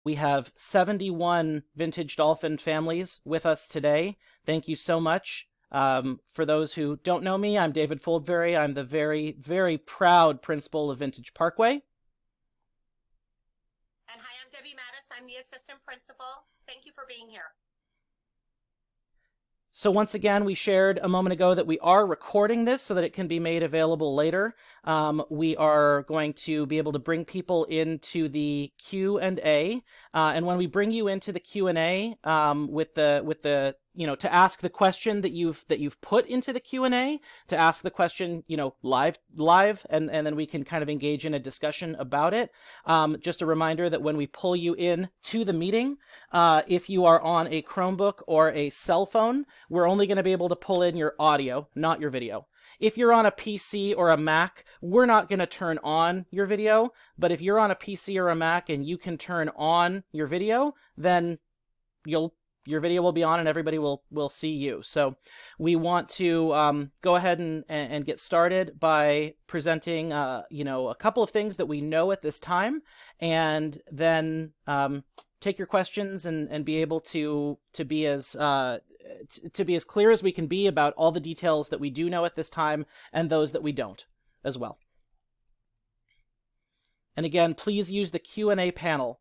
We have 71 vintage dolphin families with us today. Thank you so much. For those who don't know me, I'm David Foldvary. I'm the very, very proud principal of Vintage Parkway. And hi, I'm Debbie Mattis. I'm the assistant principal. Thank you for being here. So once again, we shared a moment ago that we are recording this so that it can be made available later. We are going to be able to bring people into the Q&A, and when we bring you into the Q&A with the to ask the question that you've put into the Q&A, to ask the question live, and then we can kind of engage in a discussion about it. Just a reminder that when we pull you in to the meeting, if you are on a Chromebook or a cell phone, we're only going to be able to pull in your audio, not your video. If you're on a PC or a Mac, we're not going to turn on your video, but if you're on a PC or a Mac and you can turn on your video, then your video will be on and everybody will see you. So we want to go ahead and get started by presenting a couple of things that we know at this time, and then take your questions and be able to be as clear as we can be about all the details that we do know at this time and those that we don't as well. And again, please use the Q&A panel.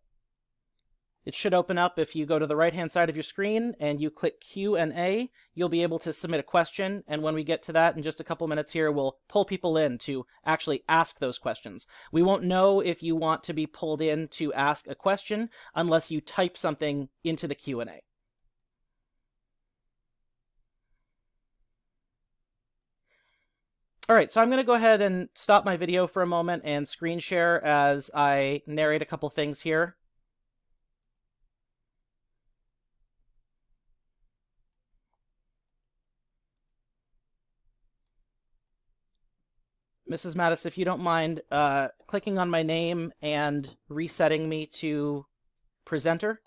It should open up if you go to the right-hand side of your screen and you click Q&A. You'll be able to submit a question, and when we get to that in just a couple minutes here, we'll pull people in to actually ask those questions. We won't know if you want to be pulled in to ask a question unless you type something into the Q&A. All right, so I'm going to go ahead and stop my video for a moment and screen share as I narrate a couple things here. Mrs. Mattis, if you don't mind clicking on my name and resetting me to presenter.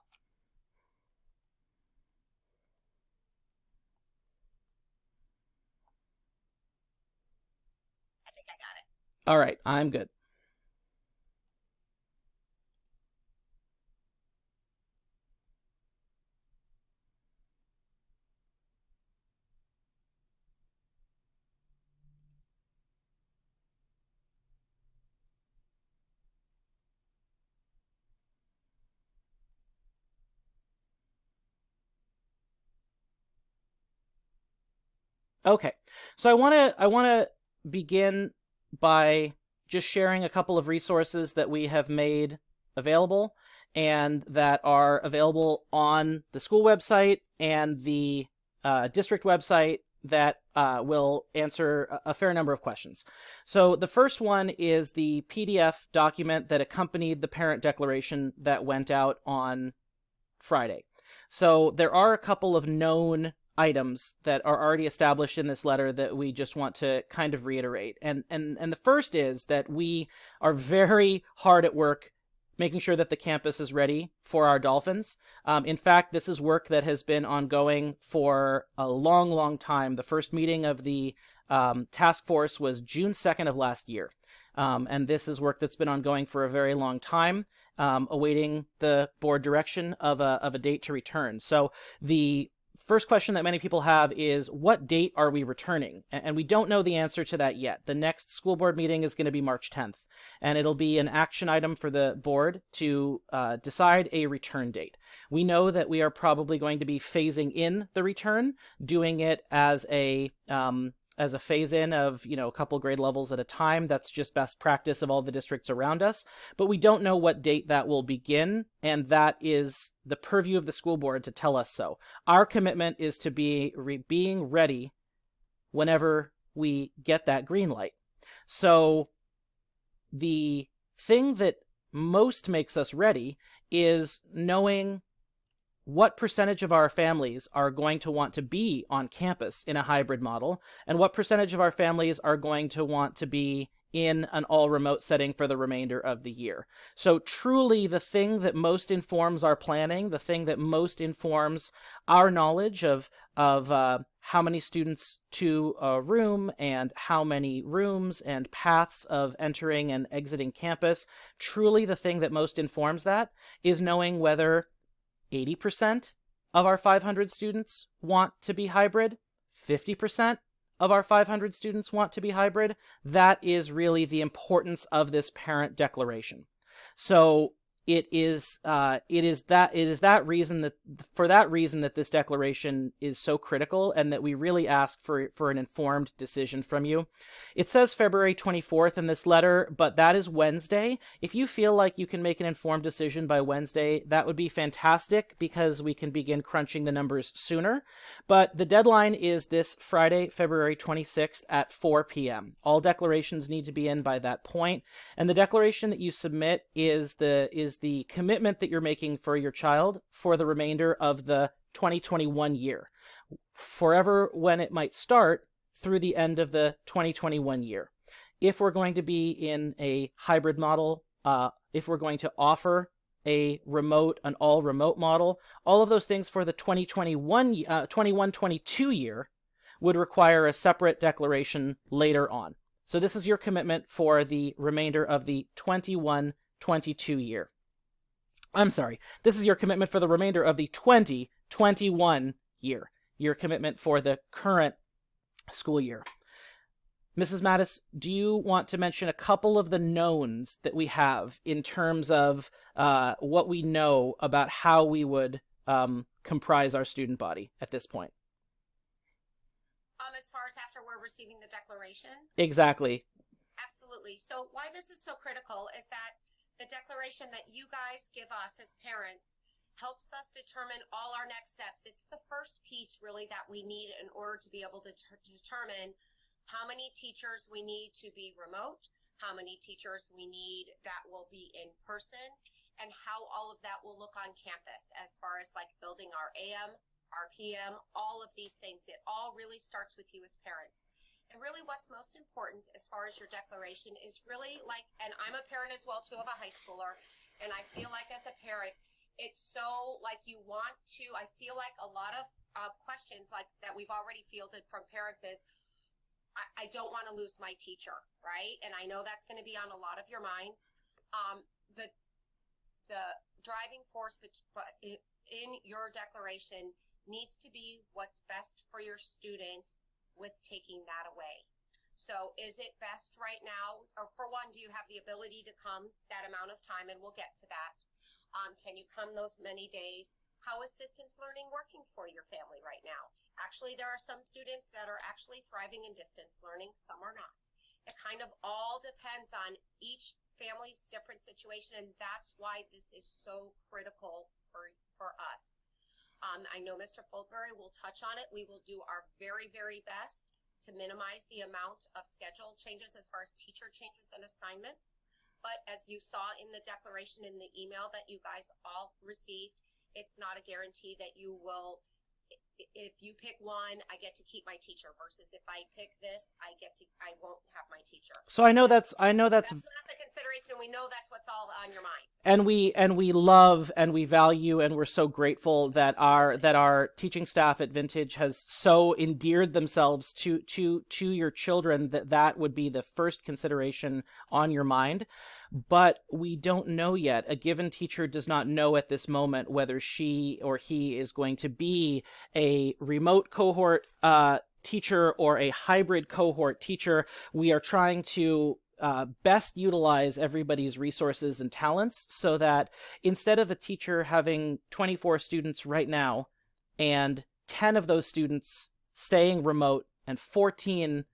I think I got it. All right, I'm good. Okay, so I want to begin by just sharing a couple of resources that we have made available and that are available on the school website and the district website that will answer a fair number of questions. So the first one is the PDF document that accompanied the parent declaration that went out on Friday. So there are a couple of known items that are already established in this letter that we just want to kind of reiterate. And the first is that we are very hard at work making sure that the campus is ready for our dolphins. In fact, this is work that has been ongoing for a long, long time. The first meeting of the task force was June 2nd of last year. And this is work that's been ongoing for a very long time, awaiting the board direction of a date to return. So the first question that many people have is, what date are we returning? And we don't know the answer to that yet. The next school board meeting is going to be March 10th, and it'll be an action item for the board to decide a return date. We know that we are probably going to be phasing in the return, doing it as a phase-in of, a couple grade levels at a time. That's just best practice of all the districts around us. But we don't know what date that will begin, and that is the purview of the school board to tell us so. Our commitment is to be being ready whenever we get that green light. So the thing that most makes us ready is knowing what percentage of our families are going to want to be on campus in a hybrid model, and what percentage of our families are going to want to be in an all-remote setting for the remainder of the year. So truly the thing that most informs our planning, the thing that most informs our knowledge of of how many students to a room and how many rooms and paths of entering and exiting campus. Truly, the thing that most informs that is knowing whether 80% of our 500 students want to be hybrid, 50% of our 500 students want to be hybrid. That is really the importance of this parent declaration. So it is that reason that this declaration is so critical, and that we really ask for an informed decision from you. It says February 24th in this letter, but that is Wednesday. If you feel like you can make an informed decision by Wednesday, that would be fantastic, because we can begin crunching the numbers sooner. But the deadline is this Friday, February 26th at 4 p.m. All declarations need to be in by that point, and the declaration that you submit is the commitment that you're making for your child for the remainder of the 2021 year, forever when it might start through the end of the 2021 year. If we're going to be in a hybrid model, if we're going to offer an all remote model, all of those things for the 21-22 year would require a separate declaration later on. So this is your commitment for the remainder of the 21-22 year. I'm sorry, this is your commitment for the remainder of the 2021 year, your commitment for the current school year. Mrs. Mattis, do you want to mention a couple of the knowns that we have in terms of what we know about how we would comprise our student body at this point? As far as after we're receiving the declaration? Exactly. Absolutely. So why this is so critical is that the declaration that you guys give us as parents helps us determine all our next steps. It's the first piece really that we need in order to be able to determine how many teachers we need to be remote, how many teachers we need that will be in person, and how all of that will look on campus as far as like building our AM, our PM, all of these things. It all really starts with you as parents. And really what's most important as far as your declaration is really like, and I'm a parent as well too of a high schooler, and I feel like as a parent, it's so like you want to, I feel like a lot of questions like that we've already fielded from parents is, I don't want to lose my teacher, right? And I know that's going to be on a lot of your minds. The driving force in your declaration needs to be what's best for your student with taking that away. So is it best right now, or for one, do you have the ability to come that amount of time? And we'll get to that. Can you come those many days? How is distance learning working for your family right now? Actually, there are some students that are actually thriving in distance learning, some are not. It kind of all depends on each family's different situation, and that's why this is so critical for us. I know Mr. Foldvary will touch on it. We will do our very, very best to minimize the amount of schedule changes as far as teacher changes and assignments. But as you saw in the declaration in the email that you guys all received, it's not a guarantee that you will, if you pick one, I get to keep my teacher, versus if I pick this, I won't have my teacher. So I know that's not the consideration. We know that's what's all on your minds. And we love and we value and we're so grateful that our teaching staff at Vintage has so endeared themselves to your children that would be the first consideration on your mind. But we don't know yet. A given teacher does not know at this moment whether she or he is going to be a remote cohort teacher or a hybrid cohort teacher. We are trying to best utilize everybody's resources and talents so that instead of a teacher having 24 students right now and 10 of those students staying remote and 14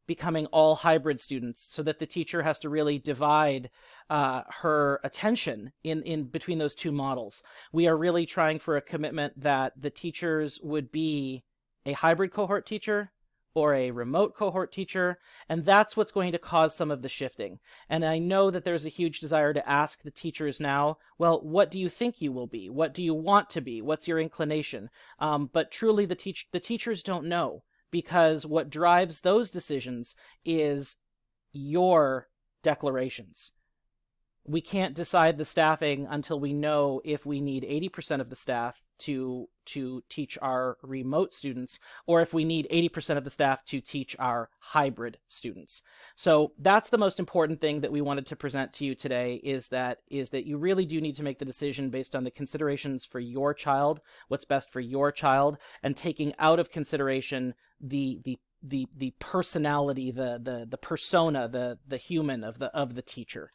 becoming all hybrid students, so that the teacher has to really divide her attention in between those two models. We are really trying for a commitment that the teachers would be a hybrid cohort teacher or a remote cohort teacher, and that's what's going to cause some of the shifting. And I know that there's a huge desire to ask the teachers now, well, what do you think you will be? What do you want to be? What's your inclination? But truly, the teachers don't know, because what drives those decisions is your declarations. We can't decide the staffing until we know if we need 80% of the staff to teach our remote students, or if we need 80% of the staff to teach our hybrid students. So that's the most important thing that we wanted to present to you today, is that you really do need to make the decision based on the considerations for your child, what's best for your child, and taking out of consideration the personality, the persona, the human of the teacher.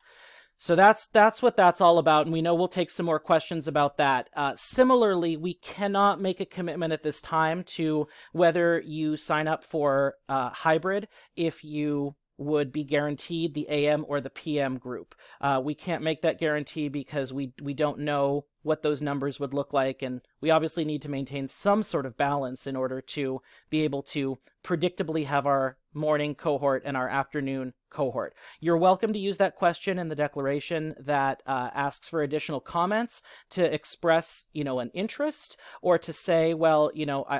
So that's what that's all about, and we know we'll take some more questions about that. Similarly, we cannot make a commitment at this time to whether you sign up for hybrid if you would be guaranteed the AM or the PM group. We can't make that guarantee because we don't know what those numbers would look like, and we obviously need to maintain some sort of balance in order to be able to predictably have our morning cohort and our afternoon cohort. You're welcome to use that question in the declaration that asks for additional comments to express, an interest, or to say, well,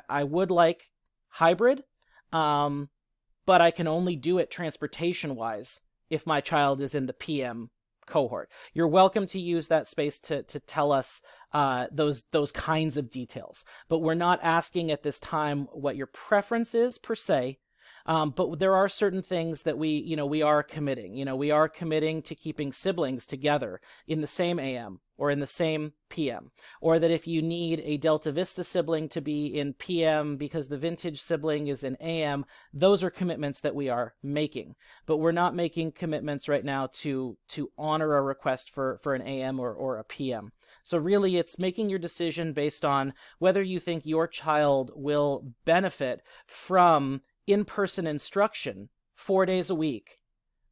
I would like hybrid, but I can only do it transportation-wise if my child is in the PM cohort. You're welcome to use that space to tell us those kinds of details. But we're not asking at this time what your preference is per se. But there are certain things that we are committing. We are committing to keeping siblings together in the same AM or in the same PM, or that if you need a Delta Vista sibling to be in PM because the Vintage sibling is in AM, those are commitments that we are making. But we're not making commitments right now to honor a request for an AM or a PM. So really, it's making your decision based on whether you think your child will benefit from in-person instruction 4 days a week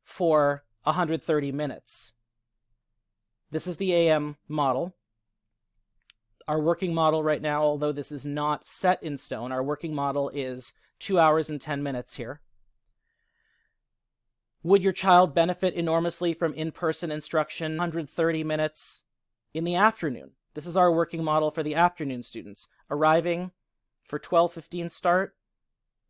for 130 minutes. This is the AM model. Our working model right now, although this is not set in stone, our working model is 2 hours and 10 minutes here. Would your child benefit enormously from in-person instruction 130 minutes in the afternoon? This is our working model for the afternoon students, arriving for 12:15 start,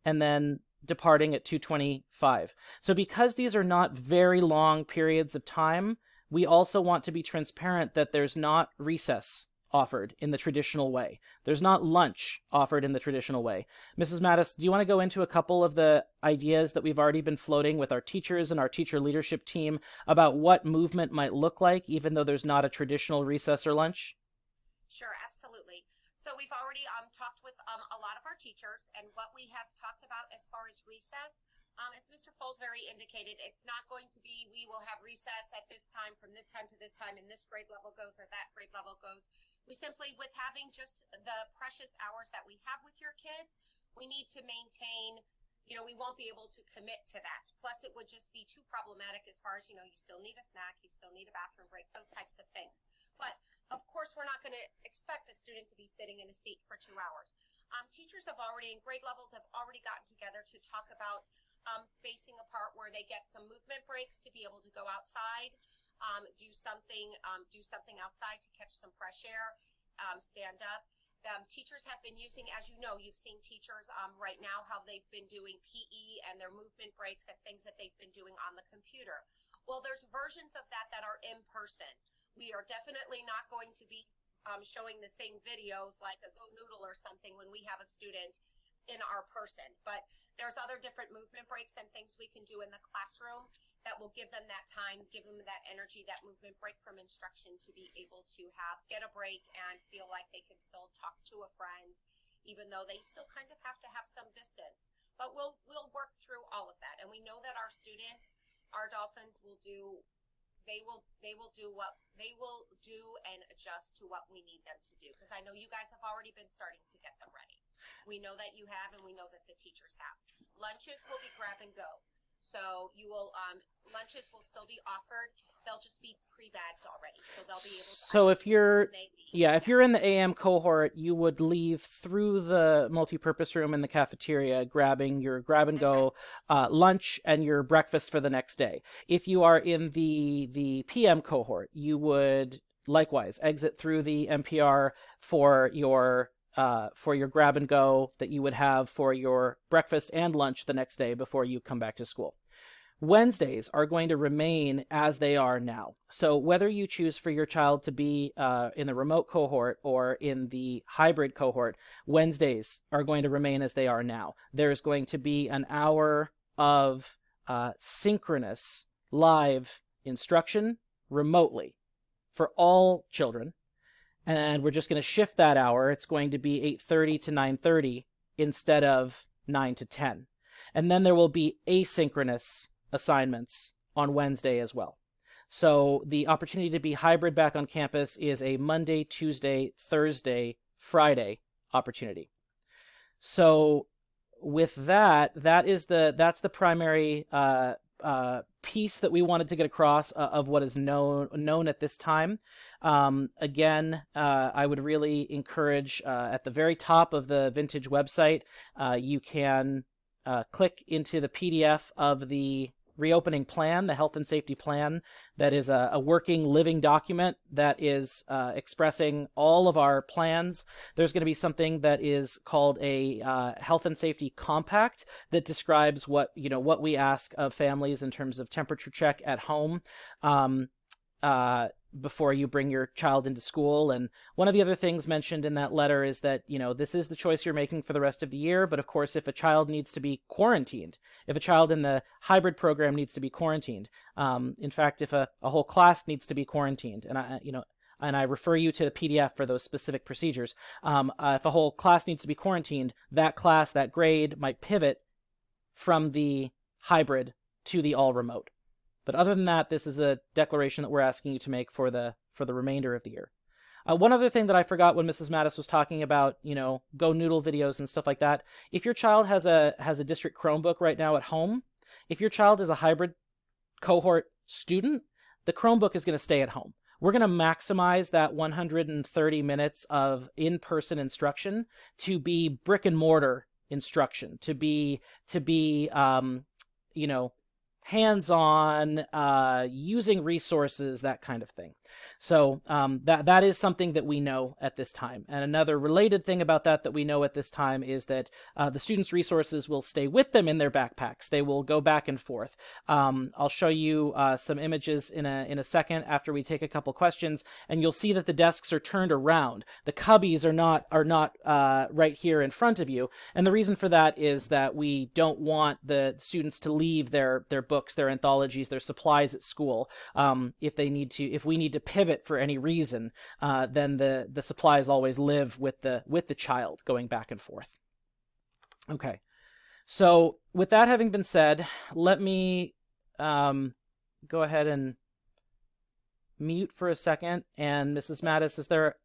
and then departing at 2:25. So because these are not very long periods of time, we also want to be transparent that there's not recess offered in the traditional way. There's not lunch offered in the traditional way. Mrs. Mattis, do you want to go into a couple of the ideas that we've already been floating with our teachers and our teacher leadership team about what movement might look like, even though there's not a traditional recess or lunch? Sure, absolutely. So we've already talked with a lot of our teachers, and what we have talked about as far as recess, as Mr. Foldvary indicated, it's not going to be we will have recess at this time from this time to this time and this grade level goes or that grade level goes. We simply, with having just the precious hours that we have with your kids, we need to maintain, we won't be able to commit to that. Plus, it would just be too problematic as far as, you still need a snack, you still need a bathroom break, those types of things. But of course, we're not going to expect a student to be sitting in a seat for 2 hours. Teachers have already, and grade levels have already gotten together to talk about spacing apart where they get some movement breaks to be able to go outside, do something outside to catch some fresh air, stand up. Teachers have been using, as you know, you've seen teachers right now how they've been doing PE and their movement breaks and things that they've been doing on the computer. Well, there's versions of that are in person. We are definitely not going to be showing the same videos like a Go Noodle or something when we have a student in our person. But there's other different movement breaks and things we can do in the classroom that will give them that time, give them that energy, that movement break from instruction to be able to get a break and feel like they can still talk to a friend, even though they still kind of have to have some distance. But we'll work through all of that. And we know that our students, our dolphins will do, they will do and adjust to what we need them to do. Because I know you guys have already been starting to get them ready. We know that you have, and we know that the teachers have. Lunches will be grab and go. So you will, lunches will still be offered. They'll just be pre-bagged already. So they'll be able to. So if you're in the AM cohort, you would leave through the multipurpose room in the cafeteria, grabbing your grab and go lunch and your breakfast for the next day. If you are in the PM cohort, you would likewise exit through the MPR for your grab and go that you would have for your breakfast and lunch the next day before you come back to school. Wednesdays are going to remain as they are now. So whether you choose for your child to be in the remote cohort or in the hybrid cohort, Wednesdays are going to remain as they are now. There's going to be an hour of synchronous live instruction remotely for all children. And we're just going to shift that hour. It's going to be 8:30 to 9:30 instead of 9 to 10. And then there will be asynchronous assignments on Wednesday as well. So the opportunity to be hybrid back on campus is a Monday, Tuesday, Thursday, Friday opportunity. So with that, that's the primary piece that we wanted to get across of what is known at this time. Again, I would really encourage at the very top of the Vintage website, you can click into the PDF of the reopening plan, the health and safety plan. That is a working, living document that is expressing all of our plans. There's going to be something that is called a health and safety compact that describes what we ask of families in terms of temperature check at home before you bring your child into school. And one of the other things mentioned in that letter is that, this is the choice you're making for the rest of the year. But of course, if a child needs to be quarantined, if a child in the hybrid program needs to be quarantined, in fact, if a whole class needs to be quarantined, and I refer you to the PDF for those specific procedures. If a whole class needs to be quarantined, that class, that grade might pivot from the hybrid to the all remote. But other than that, this is a declaration that we're asking you to make for the remainder of the year. One other thing that I forgot when Mrs. Mattis was talking about, Go Noodle videos and stuff like that. If your child has a district Chromebook right now at home, if your child is a hybrid cohort student, the Chromebook is going to stay at home. We're going to maximize that 130 minutes of in-person instruction to be brick and mortar instruction, to be hands-on, using resources, that kind of thing. So that is something that we know at this time. And another related thing about that we know at this time is that the students' resources will stay with them in their backpacks. They will go back and forth. I'll show you some images in a second after we take a couple questions, and you'll see that the desks are turned around. The cubbies are not right here in front of you. And the reason for that is that we don't want the students to leave their books, their anthologies, their supplies at school. If we need to pivot for any reason, then the supplies always live with the child going back and forth. Okay, so with that having been said, let me go ahead and mute for a second. And Mrs. Mattis, is there?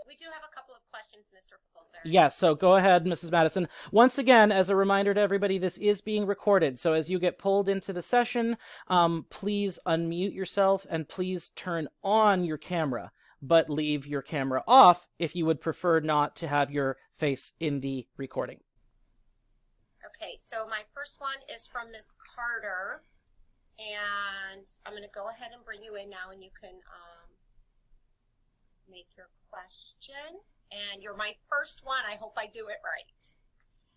We do have a couple of questions, Mr. Foldvary. Yes, so go ahead, Mrs. Madison. Once again, as a reminder to everybody, this is being recorded. So as you get pulled into the session, please unmute yourself and please turn on your camera, but leave your camera off if you would prefer not to have your face in the recording. Okay, so my first one is from Ms. Carter, and I'm going to go ahead and bring you in now, and you can make your question. And you're my first one. I hope I do it right.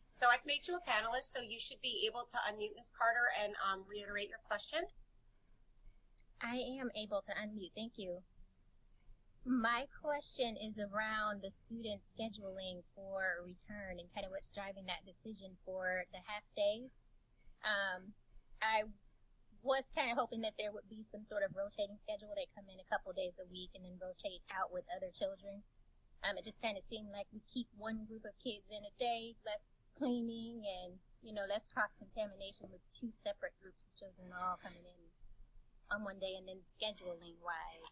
So I've made you a panelist, so you should be able to unmute Ms. Carter and reiterate your question. I am able to unmute. Thank you. My question is around the student scheduling for return and kind of what's driving that decision for the half days. I was kind of hoping that there would be some sort of rotating schedule. They come in a couple days a week and then rotate out with other children. It just kind of seemed like we keep one group of kids in a day, less cleaning and, less cross-contamination with two separate groups of children all coming in on one day, and then scheduling-wise.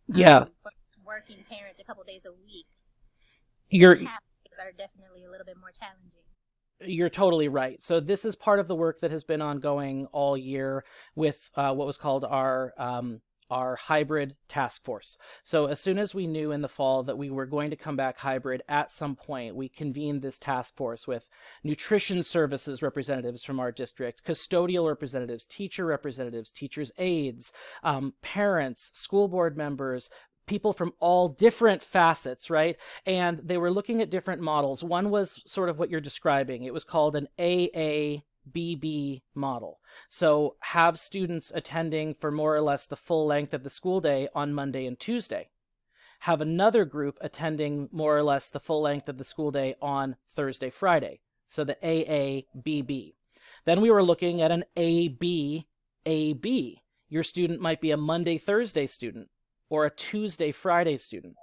Yeah. For working parents a couple days a week, half days are definitely a little bit more challenging. You're totally right. So this is part of the work that has been ongoing all year with what was called our hybrid task force. So as soon as we knew in the fall that we were going to come back hybrid at some point, we convened this task force with nutrition services representatives from our district, custodial representatives, teachers' aides, parents, school board members, people from all different facets, right? And they were looking at different models. One was sort of what you're describing. It was called an AA BB model. So have students attending for more or less the full length of the school day on Monday and Tuesday. Have another group attending more or less the full length of the school day on Thursday, Friday. So the AABB. Then we were looking at an ABAB. Your student might be a Monday, Thursday student or a Tuesday, Friday student.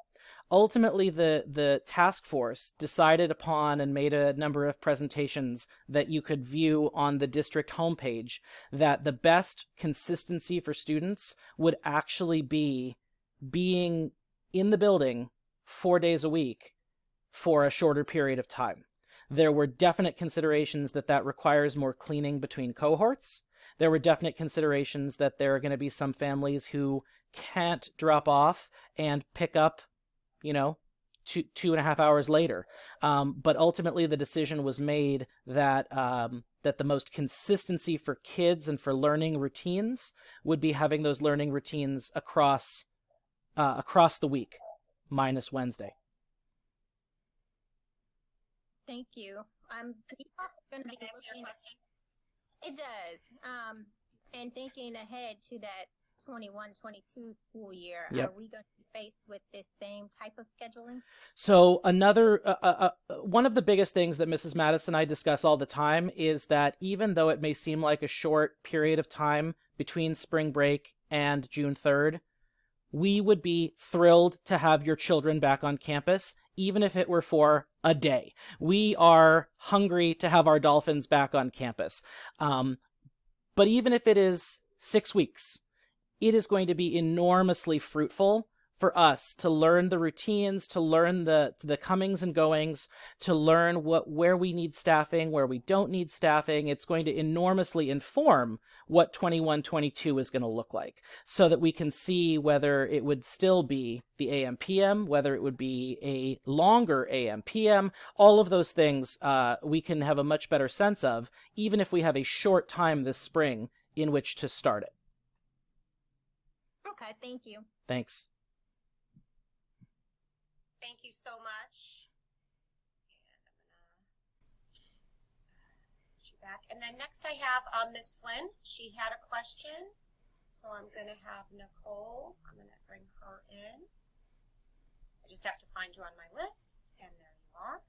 Ultimately, the task force decided upon and made a number of presentations that you could view on the district homepage that the best consistency for students would actually be being in the building 4 days a week for a shorter period of time. There were definite considerations that requires more cleaning between cohorts. There were definite considerations that there are going to be some families who can't drop off and pick up, 2.5 hours later. But ultimately the decision was made that the most consistency for kids and for learning routines would be having those learning routines across the week, minus Wednesday. Thank you. So you're also going to be looking. It does. And thinking ahead to that 21-22 school year, Yep. Are we going to be faced with this same type of scheduling? So another one of the biggest things that Mrs. Mattis and I discuss all the time is that even though it may seem like a short period of time between spring break and June 3rd, we would be thrilled to have your children back on campus, even if it were for a day. We are hungry to have our Dolphins back on campus. But even if it is 6 weeks, it is going to be enormously fruitful for us to learn the routines, to learn the comings and goings, to learn where we need staffing, where we don't need staffing. It's going to enormously inform what 21-22 is going to look like, so that we can see whether it would still be the AM/PM, whether it would be a longer AM/PM. All of those things we can have a much better sense of, even if we have a short time this spring in which to start it. Okay, thank you. Thanks. Thank you so much. And I'm gonna put you back. And then next I have Miss Flynn. She had a question. So I'm gonna have Nicole. I'm gonna bring her in. I just have to find you on my list, and there you are.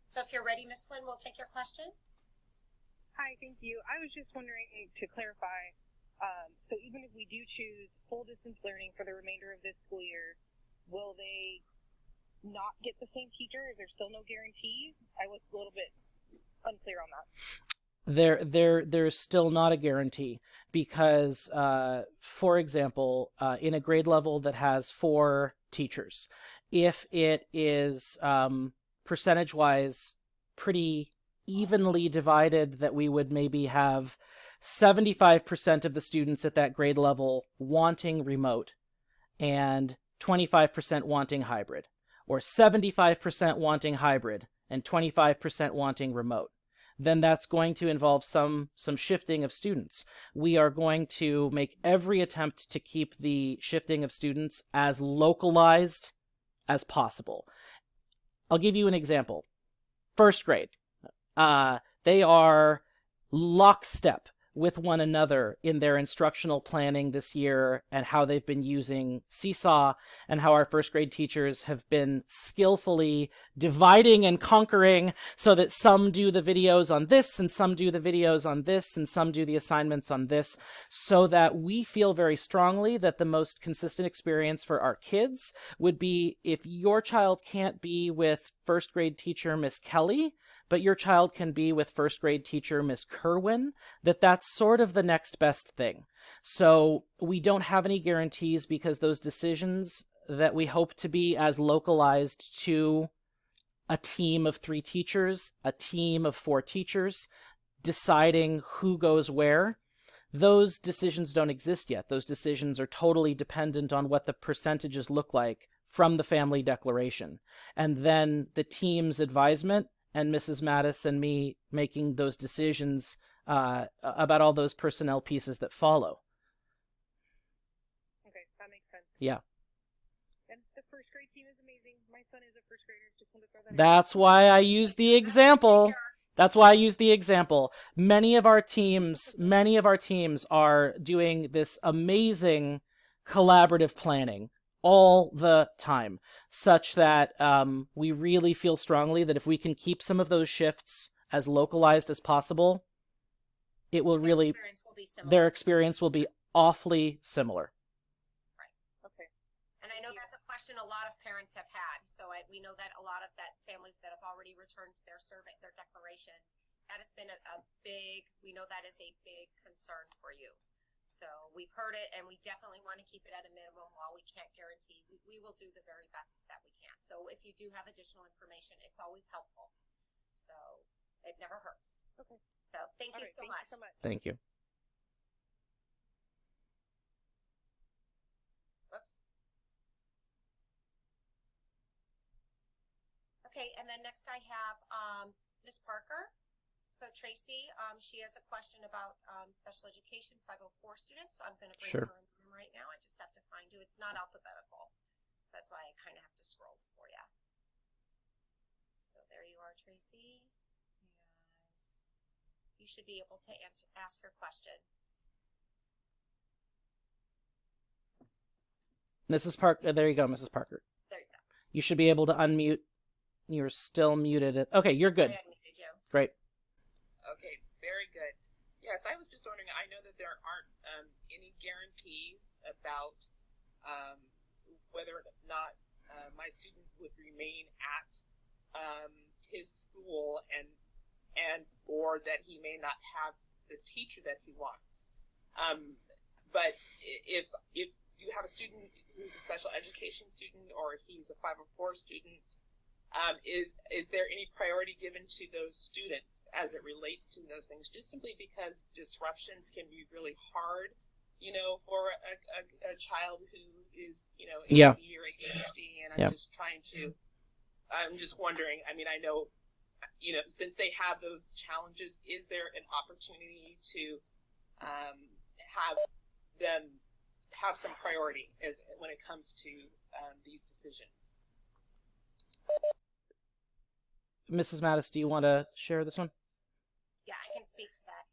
So if you're ready, Miss Flynn, we'll take your question. Hi, thank you. I was just wondering to clarify, so even if we do choose full distance learning for the remainder of this school year, will they not get the same teacher? Is there still no guarantees? I was a little bit unclear on that. There's still not a guarantee because, for example, in a grade level that has 4 teachers, if it is percentage-wise pretty evenly divided, that we would maybe have 75% of the students at that grade level wanting remote and 25% wanting hybrid, or 75% wanting hybrid and 25% wanting remote, then that's going to involve some shifting of students. We are going to make every attempt to keep the shifting of students as localized as possible. I'll give you an example. First grade. They are lockstep with one another in their instructional planning this year, and how they've been using Seesaw, and how our first grade teachers have been skillfully dividing and conquering so that some do the videos on this and some do the videos on this and some do the assignments on this, so that we feel very strongly that the most consistent experience for our kids would be if your child can't be with first grade teacher Miss Kelly, but your child can be with first grade teacher Miss Kerwin, that's sort of the next best thing. So we don't have any guarantees, because those decisions that we hope to be as localized to a team of 3 teachers, a team of 4 teachers, deciding who goes where, those decisions don't exist yet. Those decisions are totally dependent on what the percentages look like from the family declaration. And then the team's advisement and Mrs. Mattis and me making those decisions about all those personnel pieces that follow. Okay, that makes sense. Yeah. And the first grade team is amazing. My son is a first grader, just just wanted to throw that in. That's why I use the example. That's why I use the example. Many of our teams are doing this amazing collaborative planning all the time, such that we really feel strongly that if we can keep some of those shifts as localized as possible, it will really, their experience will be awfully similar. Right. Okay. And I know that's a question a lot of parents have had. So we know that a lot of that families that have already returned their survey, their declarations, that has been we know that is a big concern for you. So we've heard it, and we definitely want to keep it at a minimum. While we can't guarantee, we will do the very best that we can. So if you do have additional information, it's always helpful. So it never hurts. Okay. So thank you so much. Thank you. Whoops. Okay, and then next I have Ms. Parker. So Tracy, she has a question about special education 504 students. So I'm going to bring her in the room right now. I just have to find you. It's not alphabetical, so that's why I kind of have to scroll for you. So there you are, Tracy, and you should be able to ask her question. Mrs. Parker, there you go, Mrs. Parker. There you go. You should be able to unmute. You're still muted. Okay, you're good. I unmuted you. Great. Okay, very good. Yes, I was just wondering, I know that there aren't any guarantees about whether or not my student would remain at his school and or that he may not have the teacher that he wants. But if you have a student who's a special education student or he's a 504 student, is there any priority given to those students as it relates to those things? Just simply because disruptions can be really hard, for a child who is, ADD or ADHD, and I'm just wondering, I mean, I know, since they have those challenges, is there an opportunity to have them have some priority when it comes to these decisions? Mrs. Mattis, do you want to share this one? Yeah, I can speak to that.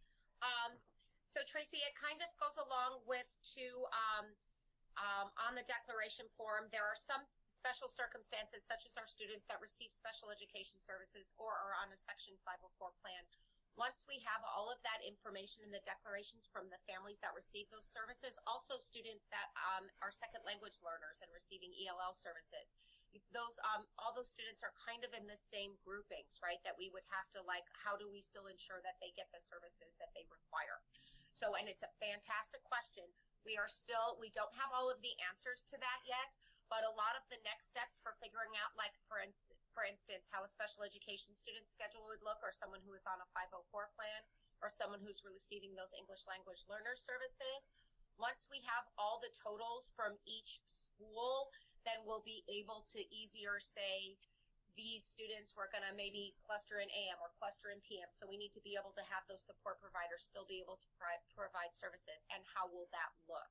So Tracy, it kind of goes along with on the declaration form, there are some special circumstances, such as our students that receive special education services or are on a Section 504 plan. Once we have all of that information in the declarations from the families that receive those services, also students that are second language learners and receiving ELL services, those all those students are kind of in the same groupings, right? That we would have to, like, how do we still ensure that they get the services that they require? So, and it's a fantastic question. We don't have all of the answers to that yet, but a lot of the next steps for figuring out, like, for instance, how a special education student schedule would look, or someone who is on a 504 plan, or someone who's receiving those English language learner services. Once we have all the totals from each school, then we'll be able to easier say, these students were going to maybe cluster in AM or cluster in PM. So we need to be able to have those support providers still be able to provide services. And how will that look?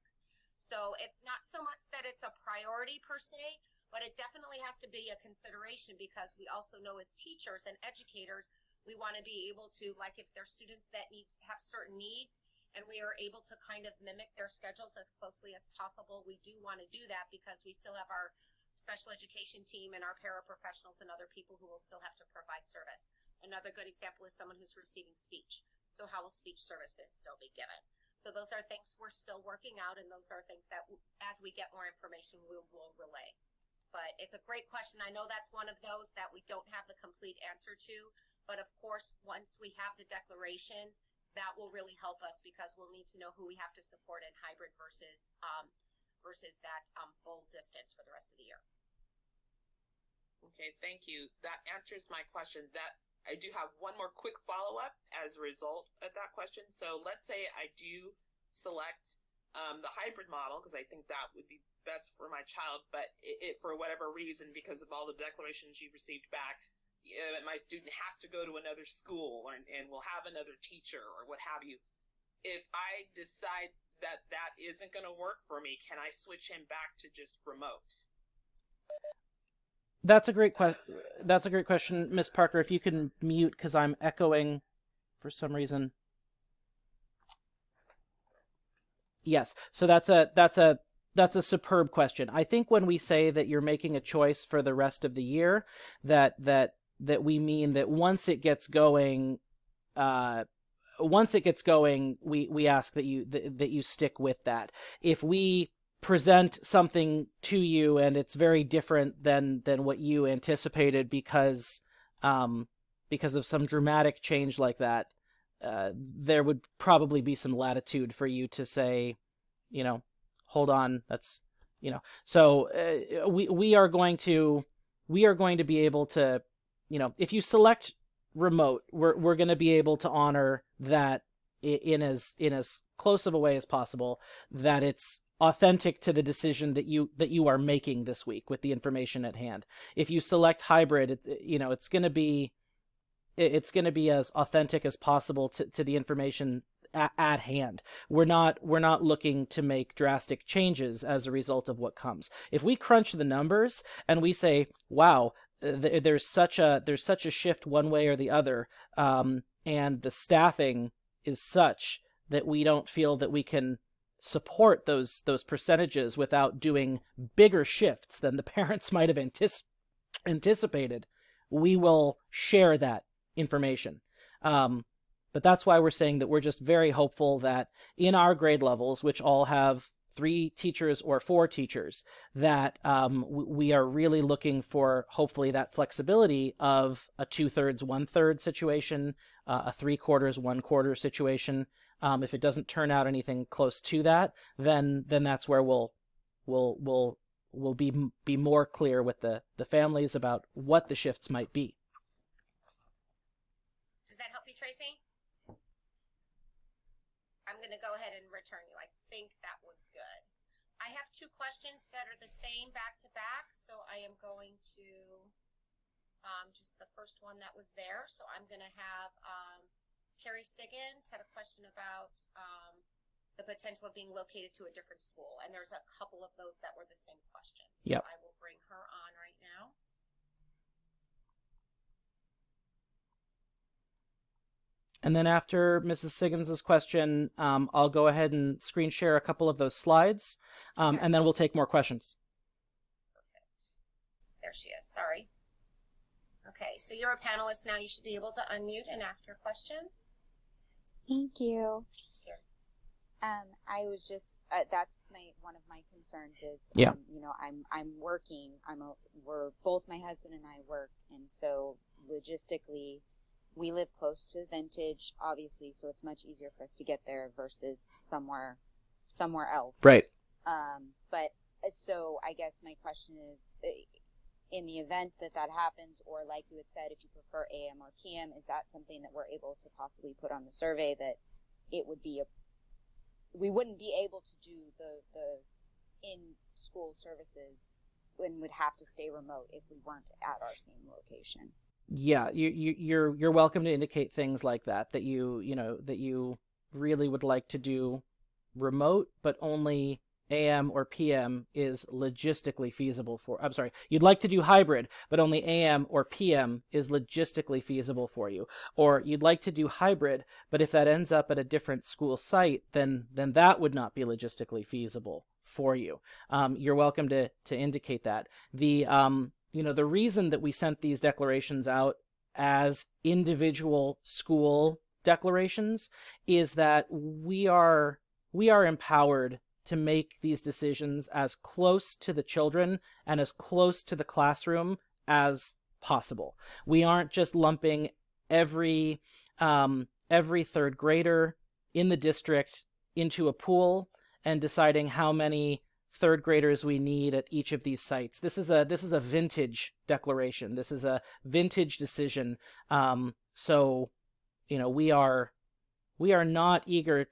So it's not so much that it's a priority per se, but it definitely has to be a consideration, because we also know as teachers and educators, we want to be able to, like, if there's students that have certain needs and we are able to kind of mimic their schedules as closely as possible, we do want to do that, because we still have our special education team and our paraprofessionals and other people who will still have to provide service. Another good example is someone who's receiving speech. So how will speech services still be given? So those are things we're still working out, and those are things that as we get more information, we'll relay. But it's a great question. I know that's one of those that we don't have the complete answer to, but of course, once we have the declarations, that will really help us, because we'll need to know who we have to support in hybrid versus that full distance for the rest of the year. Okay, thank you. That answers my question. That I do have one more quick follow-up as a result of that question. So let's say I do select the hybrid model, because I think that would be best for my child, but it for whatever reason, because of all the declarations you've received back, my student has to go to another school and will have another teacher or what have you. If I decide that isn't going to work for me, can I switch him back to just remote? That's a great question, Miss Parker. If you can mute, because I'm echoing for some reason. Yes. So that's a superb question. I think when we say that you're making a choice for the rest of the year, that we mean that once it gets going, we ask that you stick with that. If we present something to you and it's very different than what you anticipated because of some dramatic change like that, there would probably be some latitude for you to say, hold on, that's, so we are going to be able to, if you select remote, we're going to be able to honor that in as close of a way as possible, that it's authentic to the decision that you are making this week with the information at hand. If you select hybrid, it's going to be as authentic as possible to the information at hand. We're not looking to make drastic changes as a result of what comes. If we crunch the numbers and we say, wow, there's such a shift one way or the other, and the staffing is such that we don't feel that we can support those percentages without doing bigger shifts than the parents might have anticipated, we will share that information. But that's why we're saying that we're just very hopeful that in our grade levels, which all have 3 teachers or 4 teachers, that we are really looking for hopefully that flexibility of a 2/3, 1/3 situation, a 3/4, 1/4 situation. If it doesn't turn out anything close to that, then that's where we'll be more clear with the families about what the shifts might be. Does that help you, Tracy? I'm going to go ahead and return you. I think that was good. I have 2 questions that are the same back to back, so I am going to just the first one that was there. So I'm going to have Kerri Siggens had a question about the potential of being located to a different school, and there's a couple of those that were the same questions. So yep. I will bring her on right now. And then after Mrs. Siggens' question, I'll go ahead and screen share a couple of those slides, Okay. And then we'll take more questions. Perfect. There she is. Sorry. Okay, so you're a panelist now. You should be able to unmute and ask your question. Thank you. Scared. I was just that's one of my concerns is yeah. I'm working. We're both my husband and I work, and so logistically, we live close to Vintage, obviously, so it's much easier for us to get there versus somewhere else. Right. But so I guess my question is, in the event that happens, or like you had said, if you prefer AM or PM, is that something that we're able to possibly put on the survey, that it would be we wouldn't be able to do the in-school services and would have to stay remote if we weren't at our same location? Yeah, you're welcome to indicate things like that you really would like to do remote, but only AM or PM is logistically feasible for. I'm sorry, you'd like to do hybrid, but only AM or PM is logistically feasible for you. Or you'd like to do hybrid, but if that ends up at a different school site, then that would not be logistically feasible for you. You're welcome to indicate that. The reason that we sent these declarations out as individual school declarations is that we are empowered to make these decisions as close to the children and as close to the classroom as possible. We aren't just lumping every third grader in the district into a pool and deciding how many third graders we need at each of these sites. This is a vintage declaration. This is a vintage decision. So we are not eager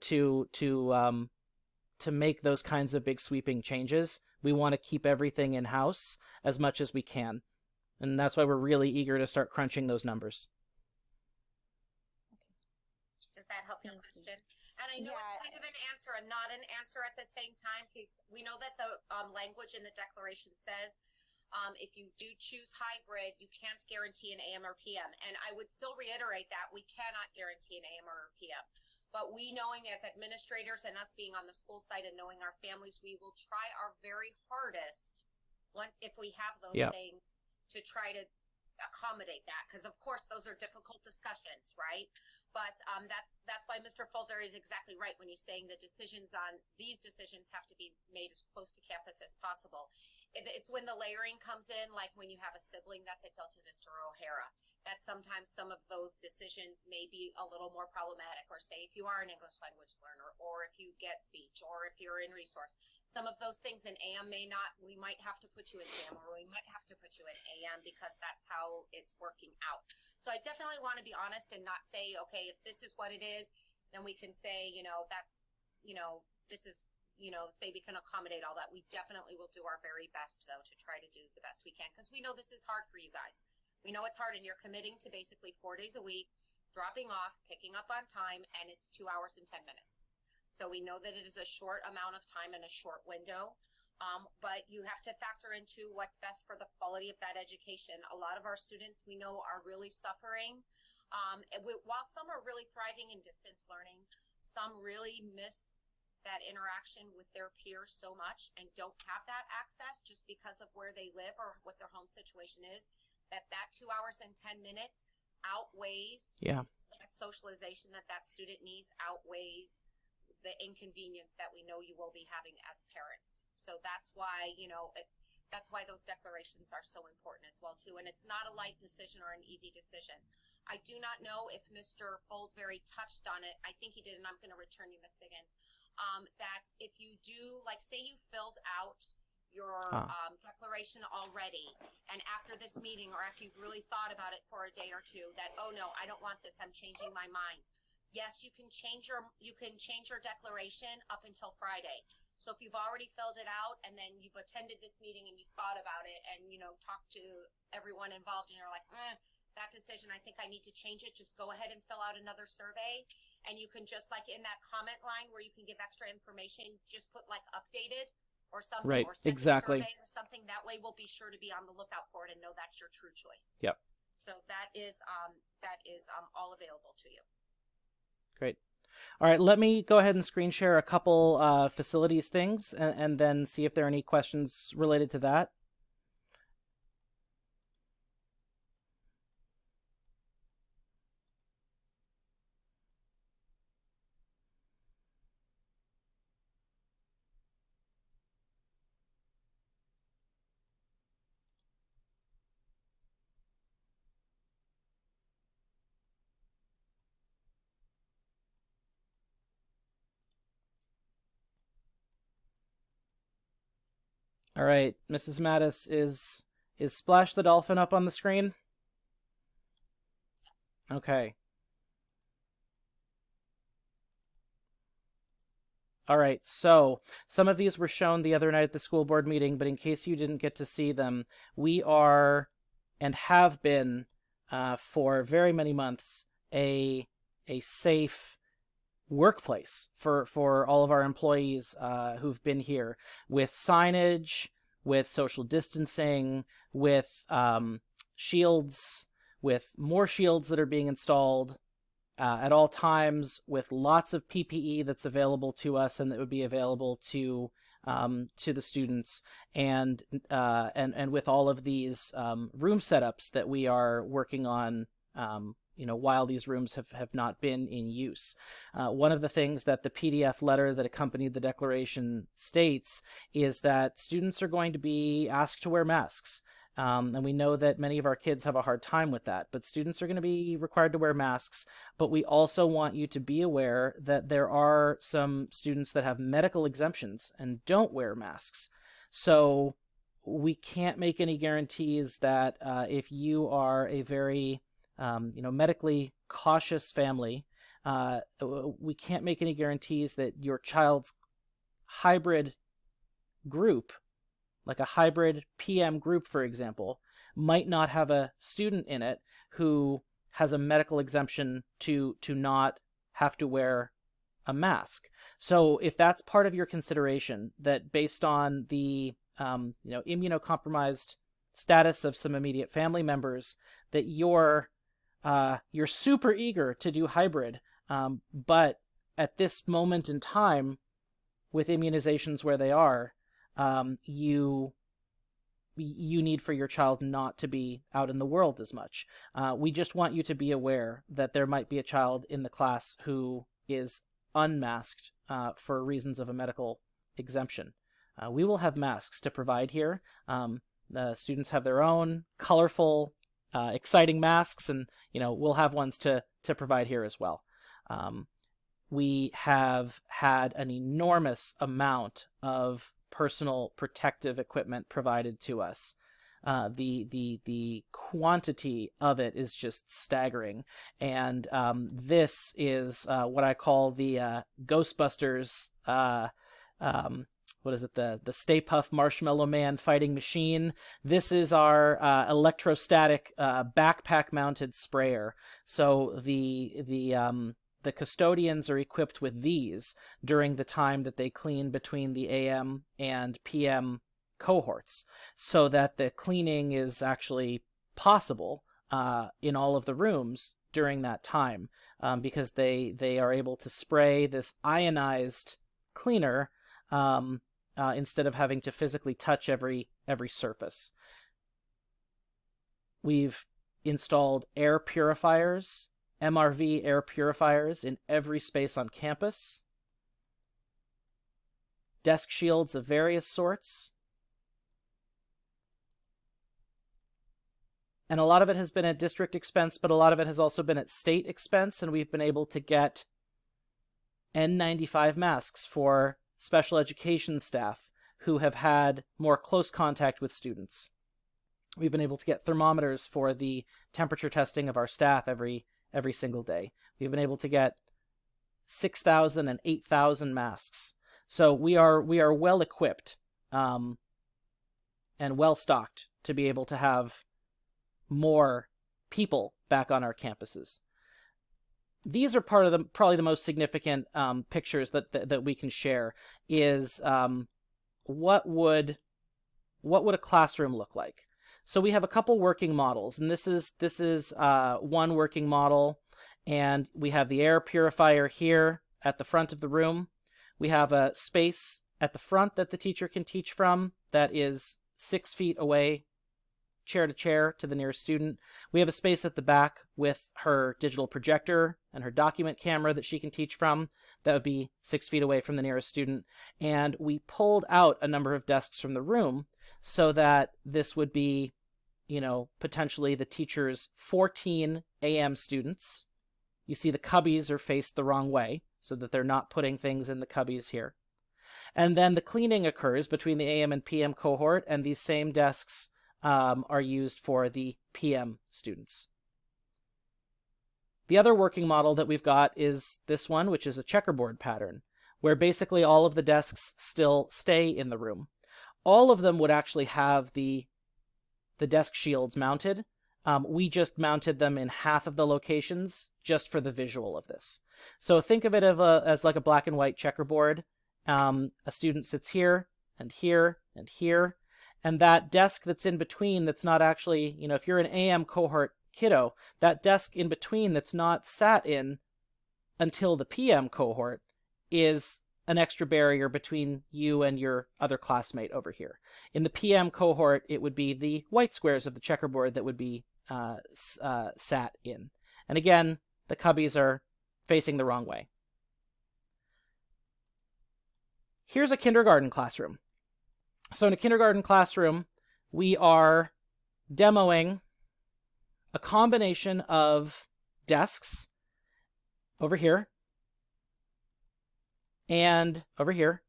to make those kinds of big sweeping changes. We want to keep everything in-house as much as we can. And that's why we're really eager to start crunching those numbers. Did that help your question? And I know it's kind of an answer and not an answer at the same time, because we know that the language in the declaration says If you do choose hybrid, you can't guarantee an AM or PM. And I would still reiterate that we cannot guarantee an AM or a PM. But we, knowing as administrators and us being on the school side and knowing our families, we will try our very hardest, if we have those things, to try to accommodate that, because of course those are difficult discussions, right? But that's why Mr. Foldvary is exactly right when he's saying the decisions on these decisions have to be made as close to campus as possible. It's when the layering comes in, like when you have a sibling that's at Delta Vista or O'Hara, that sometimes some of those decisions may be a little more problematic. Or say if you are an English language learner, or if you get speech, or if you're in resource, some of those things in AM may not, we might have to put you in AM, or we might have to put you in AM because that's how it's working out. So I definitely want to be honest and not say, okay, if this is what it is, then we can say, that's, this is, say we can accommodate all that. We definitely will do our very best, though, to try to do the best we can, because we know this is hard for you guys. We know it's hard, and you're committing to basically 4 days a week, dropping off, picking up on time, and it's 2 hours and 10 minutes. So we know that it is a short amount of time and a short window. But you have to factor into what's best for the quality of that education. A lot of our students we know are really suffering. While some are really thriving in distance learning, some really miss that interaction with their peers so much and don't have that access just because of where they live or what their home situation is, that 2 hours and 10 minutes outweighs that socialization that student needs, outweighs the inconvenience that we know you will be having as parents. So that's why, that's why those declarations are so important as well too. And it's not a light decision or an easy decision. I do not know if Mr. Foldvary touched on it. I think he did, and I'm going to return you, Ms. Siggens. That if you do, like say you filled out your declaration already, and after this meeting or after you've really thought about it for a day or two, that, oh no, I don't want this, I'm changing my mind. Yes, you can change your declaration up until Friday. So if you've already filled it out and then you've attended this meeting and you've thought about it and talked to everyone involved and you're like, that decision, I think I need to change it, just go ahead and fill out another survey. And you can just, like in that comment line where you can give extra information, just put like updated or something, right, or send exactly. a survey or something. That way we'll be sure to be on the lookout for it and know that's your true choice. Yep. So that is all available to you. Great. All right, let me go ahead and screen share a couple facilities things and then see if there are any questions related to that. All right, Mrs. Mattis, is Splash the Dolphin up on the screen? Yes. Okay. All right, so some of these were shown the other night at the school board meeting, but in case you didn't get to see them, we are and have been for very many months a safe workplace for all of our employees who've been here, with signage, with social distancing, with shields, with more shields that are being installed at all times, with lots of PPE that's available to us and that would be available to the students, and with all of these room setups that we are working on while these rooms have not been in use. One of the things that the PDF letter that accompanied the declaration states is that students are going to be asked to wear masks. And we know that many of our kids have a hard time with that, but students are going to be required to wear masks. But we also want you to be aware that there are some students that have medical exemptions and don't wear masks. So we can't make any guarantees that if you are a very medically cautious family, we can't make any guarantees that your child's hybrid group, like a hybrid PM group, for example, might not have a student in it who has a medical exemption to not have to wear a mask. So if that's part of your consideration, that based on the immunocompromised status of some immediate family members that you're super eager to do hybrid, but at this moment in time, with immunizations where they are, you need for your child not to be out in the world as much. We just want you to be aware that there might be a child in the class who is unmasked for reasons of a medical exemption. We will have masks to provide here. The students have their own colorful, exciting masks, and we'll have ones to provide here as well. We have had an enormous amount of personal protective equipment provided to us. The quantity of it is just staggering, and this is what I call the Ghostbusters. What is it? The Stay Puft Marshmallow Man fighting machine. This is our electrostatic backpack-mounted sprayer. So the custodians are equipped with these during the time that they clean between the AM and PM cohorts, so that the cleaning is actually possible in all of the rooms during that time, because they are able to spray this ionized cleaner instead of having to physically touch every surface. We've installed air purifiers, MRV air purifiers, in every space on campus. Desk shields of various sorts. And a lot of it has been at district expense, but a lot of it has also been at state expense, and we've been able to get N95 masks for special education staff who have had more close contact with students. We've been able to get thermometers for the temperature testing of our staff every single day. We've been able to get 6,000 and 8,000 masks. So we are well equipped and well stocked to be able to have more people back on our campuses. These are part of probably the most significant pictures that we can share. Is what would a classroom look like? So we have a couple working models, and this is one working model, and we have the air purifier here at the front of the room. We have a space at the front that the teacher can teach from that is 6 feet away, chair to chair, to the nearest student. We have a space at the back with her digital projector and her document camera that she can teach from. That would be 6 feet away from the nearest student. And we pulled out a number of desks from the room so that this would be, potentially the teacher's 14 AM students. You see the cubbies are faced the wrong way so that they're not putting things in the cubbies here. And then the cleaning occurs between the AM and PM cohort, and these same desks are used for the PM students. The other working model that we've got is this one, which is a checkerboard pattern, where basically all of the desks still stay in the room. All of them would actually have the desk shields mounted. We just mounted them in half of the locations just for the visual of this. So think of it as like a black and white checkerboard. A student sits here and here and here. And that desk that's in between, that's not actually, if you're an AM cohort kiddo, that desk in between that's not sat in until the PM cohort is an extra barrier between you and your other classmate over here. In the PM cohort, it would be the white squares of the checkerboard that would be sat in. And again, the cubbies are facing the wrong way. Here's a kindergarten classroom. So in a kindergarten classroom, we are demoing a combination of desks over here and over here,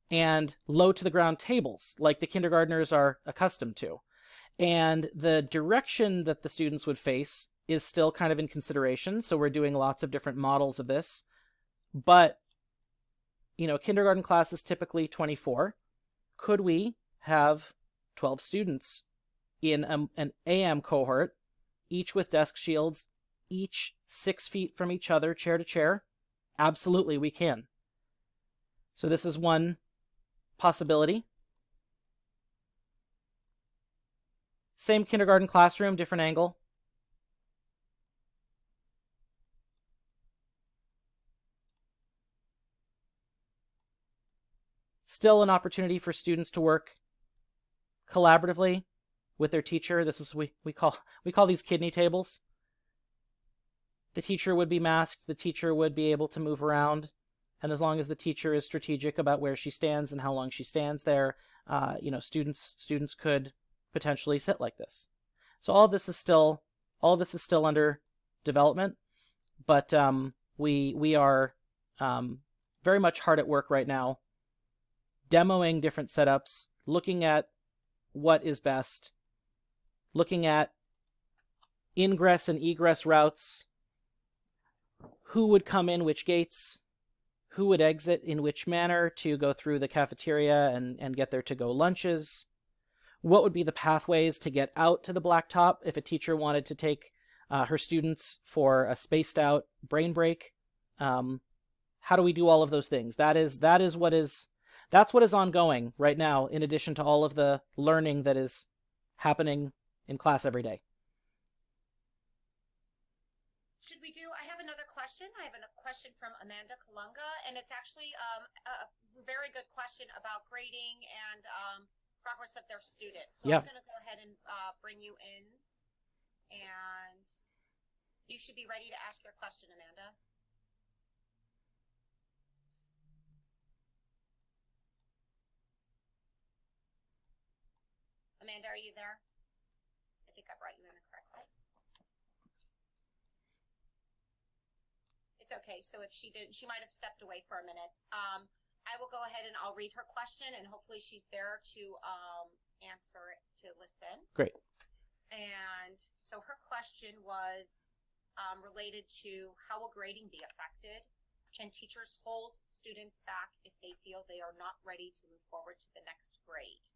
and low to the ground tables like the kindergartners are accustomed to. And the direction that the students would face is still kind of in consideration. So we're doing lots of different models of this. But, kindergarten class is typically 24. Could we have 12 students in an AM cohort, each with desk shields, each 6 feet from each other, chair to chair? Absolutely, we can. So this is one possibility. Same kindergarten classroom, different angle. Still an opportunity for students to work collaboratively with their teacher. This is we call these kidney tables. The teacher would be masked, the teacher would be able to move around, and as long as the teacher is strategic about where she stands and how long she stands there, students could potentially sit like this. So all of this is still under development, but we are very much hard at work right now, demoing different setups, looking at what is best, looking at ingress and egress routes, who would come in which gates, who would exit in which manner to go through the cafeteria and get their to-go lunches, what would be the pathways to get out to the blacktop if a teacher wanted to take her students for a spaced out brain break. How do we do all of those things? That's what is ongoing right now, in addition to all of the learning that is happening in class every day. I have another question. I have a question from Amanda Colunga, and it's actually a very good question about grading and progress of their students. So Yeah. I'm going to go ahead and bring you in, and you should be ready to ask your question, Amanda. Amanda, are you there? I think I brought you in the correct way. It's okay. So if she didn't, she might have stepped away for a minute. I will go ahead and I'll read her question, and hopefully she's there to answer it, to listen. Great. And so her question was related to how will grading be affected? Can teachers hold students back if they feel they are not ready to move forward to the next grade?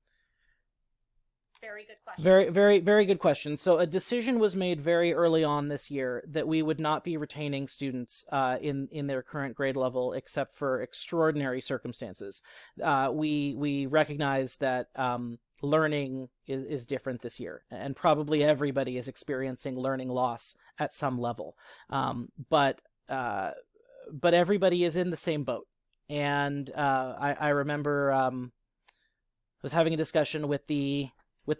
Very good question. Very, very, very good question. So a decision was made very early on this year that we would not be retaining students in their current grade level except for extraordinary circumstances. We recognize that learning is different this year, and probably everybody is experiencing learning loss at some level. But everybody is in the same boat. And I remember I was having a discussion with the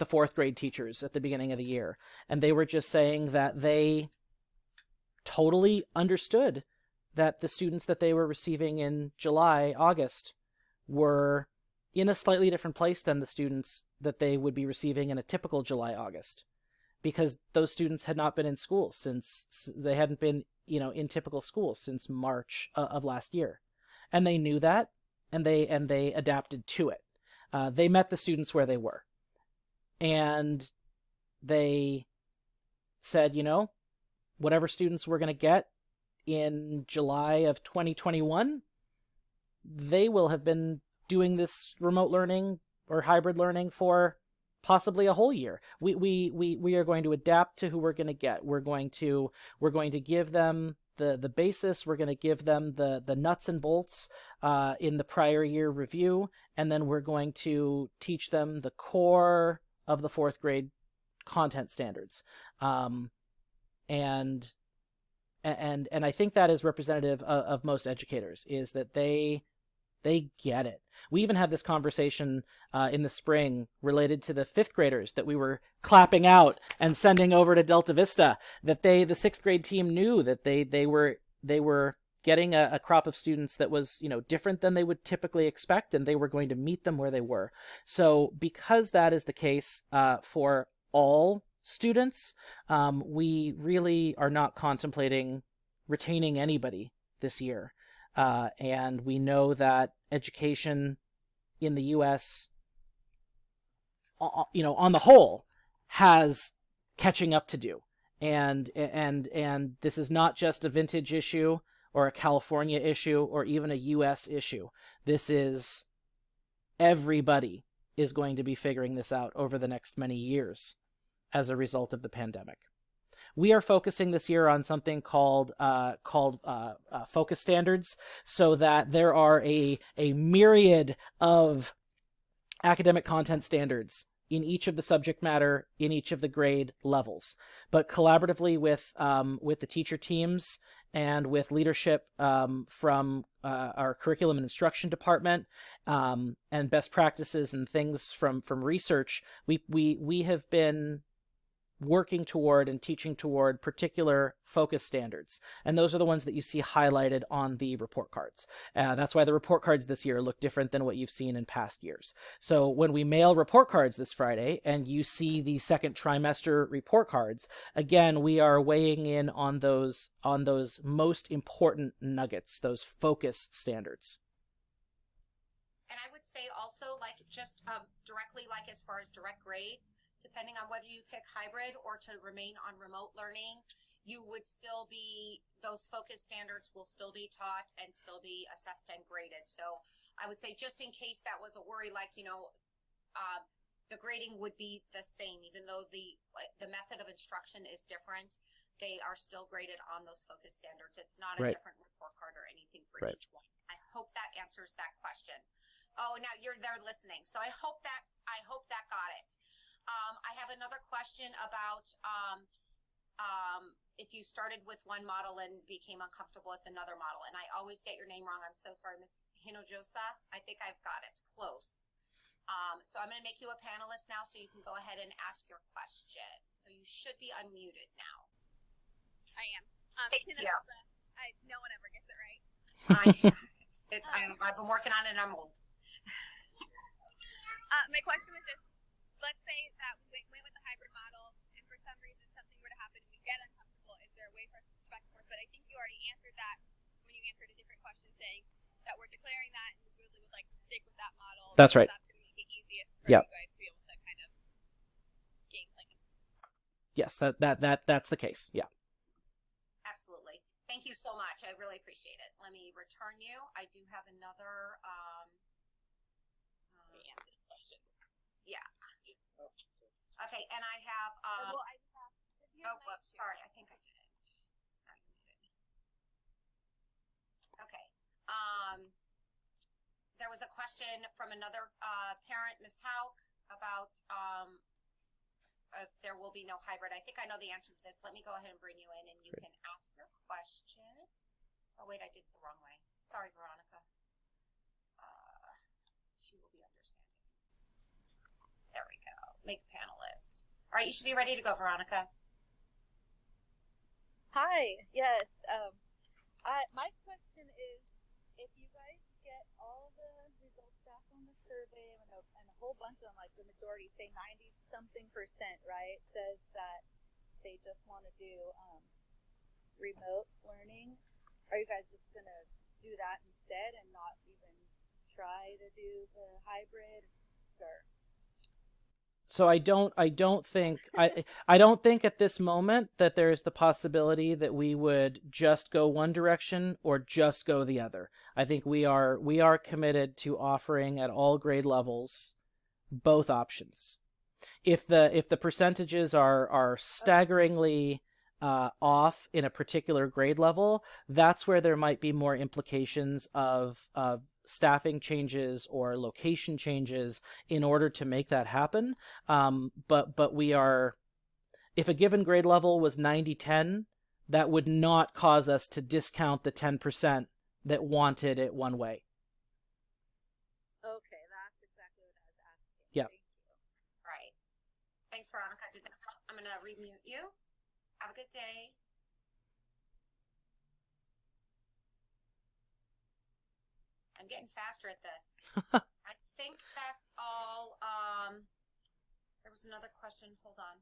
fourth grade teachers at the beginning of the year, and they were just saying that they totally understood that the students that they were receiving in July, August were in a slightly different place than the students that they would be receiving in a typical July, August, because those students had not been in school since they hadn't been, in typical school since March of last year. And they knew that, and they adapted to it. They met the students where they were. And they said, whatever students we're going to get in July of 2021, they will have been doing this remote learning or hybrid learning for possibly a whole year. We are going to adapt to who we're going to get. We're going to give them the basis. We're going to give them the nuts and bolts in the prior year review, and then we're going to teach them the core of the fourth grade content standards. And I think that is representative of most educators, is that they get it. We even had this conversation in the spring related to the fifth graders that we were clapping out and sending over to Delta Vista, that the sixth grade team knew that they were getting a crop of students that was, different than they would typically expect, and they were going to meet them where they were. So because that is the case for all students, we really are not contemplating retaining anybody this year. And we know that education in the U.S., on the whole, has catching up to do. And this is not just a vintage issue or a California issue or even a U.S. issue. This is, everybody is going to be figuring this out over the next many years as a result of the pandemic. We are focusing this year on something called focus standards, so that there are a myriad of academic content standards in each of the subject matter, in each of the grade levels, but collaboratively with the teacher teams and with leadership from our curriculum and instruction department, and best practices and things from research. We have been working toward and teaching toward particular focus standards. And those are the ones that you see highlighted on the report cards. That's why the report cards this year look different than what you've seen in past years. So when we mail report cards this Friday and you see the second trimester report cards, again, we are weighing in on those most important nuggets, those focus standards. And I would say also, like, just directly, like, as far as direct grades, depending on whether you pick hybrid or to remain on remote learning, you would still be, those focus standards will still be taught and still be assessed and graded. So I would say, just in case that was a worry, like, you know, the grading would be the same, even though the method of instruction is different. They are still graded on those focus standards. It's not a different report card or anything for each one. I hope that answers that question. Oh, now you're there listening. So I hope that got it. I have another question about if you started with one model and became uncomfortable with another model. And I always get your name wrong. I'm so sorry, Miss Hinojosa. I think I've got it. Close. So I'm going to make you a panelist now so you can go ahead and ask your question. So you should be unmuted now. I am. Thank you. No one ever gets it right. I've been working on it and I'm old. My question was just, let's say that we went with the hybrid model and for some reason something were to happen and we get uncomfortable. Is there a way for us to back and forth? But I think you already answered that when you answered a different question saying that we're declaring that and we really would like to stick with that model. That's right. That's going to make it easiest for you guys to be able to kind of game plan. Yes, that's the case. Yeah. Absolutely. Thank you so much. I really appreciate it. Let me return you. I do have another question. Yeah. Okay, and I have whoops, sorry, I think I didn't. Okay. There was a question from another parent, Ms. Hauck, about if there will be no hybrid. I think I know the answer to this. Let me go ahead and bring you in and you can ask your question. Oh, wait, I did it the wrong way. Sorry, Veronica. She will be understanding. There we go. Make panelist. All right, you should be ready to go, Veronica. Hi. Yes. My question is, if you guys get all the results back on the survey and a whole bunch of them, like the majority, say 90-something%, right, says that they just want to do remote learning, are you guys just going to do that instead and not even try to do the hybrid? Or... So I don't think at this moment that there's the possibility that we would just go one direction or just go the other. I think we are committed to offering at all grade levels both options. If the percentages are staggeringly off in a particular grade level, that's where there might be more implications of staffing changes or location changes in order to make that happen. But we are, if a given grade level was 90-10, that would not cause us to discount the 10% that wanted it one way. Okay, that's exactly what I was asking. Yeah. Thank you. Right. Thanks, Veronica. I'm going to remute you. Have a good day. I'm getting faster at this. I think that's all. There was another question. Hold on.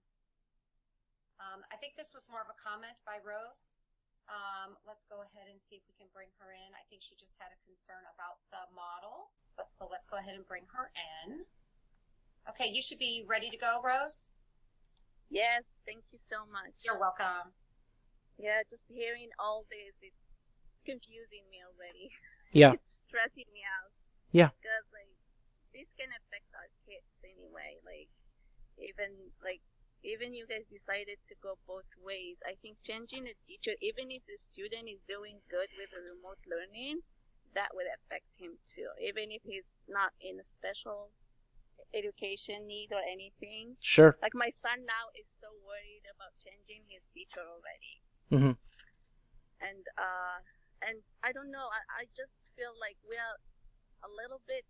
I think this was more of a comment by Rose. Let's go ahead and see if we can bring her in. I think she just had a concern about the model. So let's go ahead and bring her in. Okay, you should be ready to go, Rose. Yes, thank you so much. You're welcome. Yeah, just hearing all this, it's confusing me already. Yeah. It's stressing me out. Yeah. Because, like, this can affect our kids anyway. Even you guys decided to go both ways. I think changing a teacher, even if the student is doing good with the remote learning, that would affect him too. Even if he's not in a special education need or anything. Sure. Like my son now is so worried about changing his teacher already. Mm-hmm. And I don't know, I just feel like we are a little bit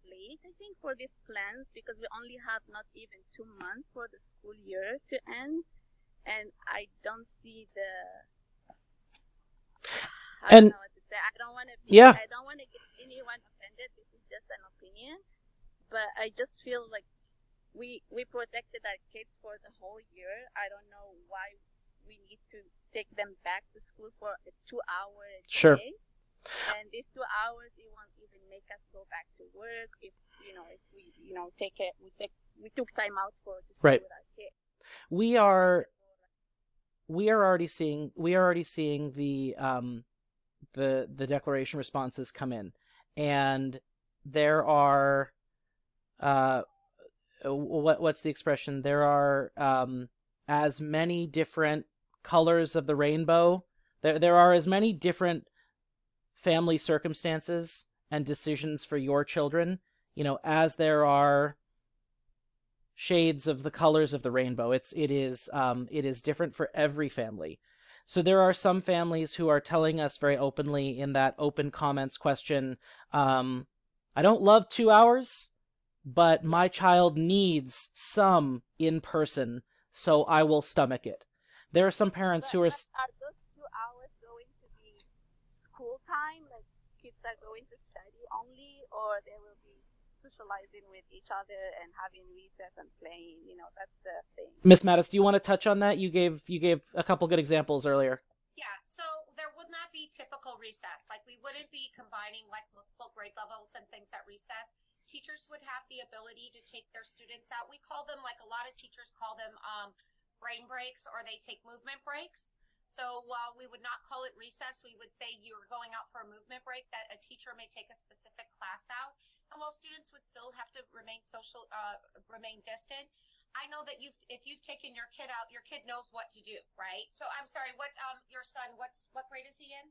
late, I think, for these plans, because we only have not even 2 months for the school year to end, and I don't see I don't know what to say. I don't want to get anyone offended. This is just an opinion, but I just feel like we protected our kids for the whole year. I don't know why we need to take them back to school for a 2-hour day. Sure. And these 2 hours, it won't even make us go back to work if we took time out to stay Right. with our kids. We are already seeing the declaration responses come in, and there are what's the expression? There are as many different colors of the rainbow. There are as many different family circumstances and decisions for your children, as there are shades of the colors of the rainbow. It is different for every family. So there are some families who are telling us very openly in that open comments question, I don't love 2 hours, but my child needs some in person, so I will stomach it. There are some parents who are... Are those 2 hours going to be school time, like kids are going to study only, or they will be socializing with each other and having recess and playing? That's the thing. Miss Mattis, do you want to touch on that? You gave a couple good examples earlier. Yeah, so there would not be typical recess. Like, we wouldn't be combining like multiple grade levels and things at recess. Teachers would have the ability to take their students out. We call them, like a lot of teachers call them brain breaks, or they take movement breaks. So while we would not call it recess, we would say you're going out for a movement break, that a teacher may take a specific class out. And while students would still have to remain distant, I know that if you've taken your kid out, your kid knows what to do, right? So I'm sorry, what your son, what grade is he in?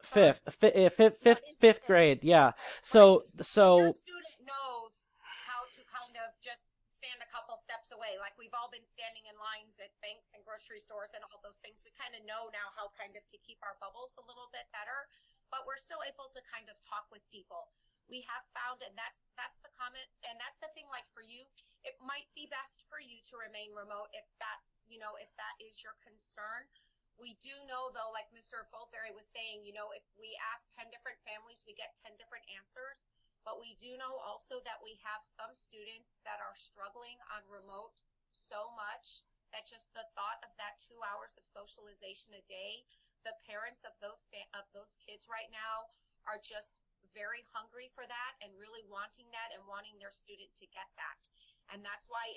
Fifth grade, yeah. So your student knows how to kind of just stand a couple steps away. Like, we've all been standing in lines at banks and grocery stores and all those things. We kind of know now how kind of to keep our bubbles a little bit better, but we're still able to kind of talk with people. We have found, and that's the comment, and that's the thing, like, for you, it might be best for you to remain remote if that's, if that is your concern. We do know, though, like Mr. Foldvary was saying, if we ask 10 different families, we get 10 different answers. But we do know also that we have some students that are struggling on remote so much that just the thought of that 2 hours of socialization a day, the parents of those kids right now are just very hungry for that and really wanting that and wanting their student to get that. And that's why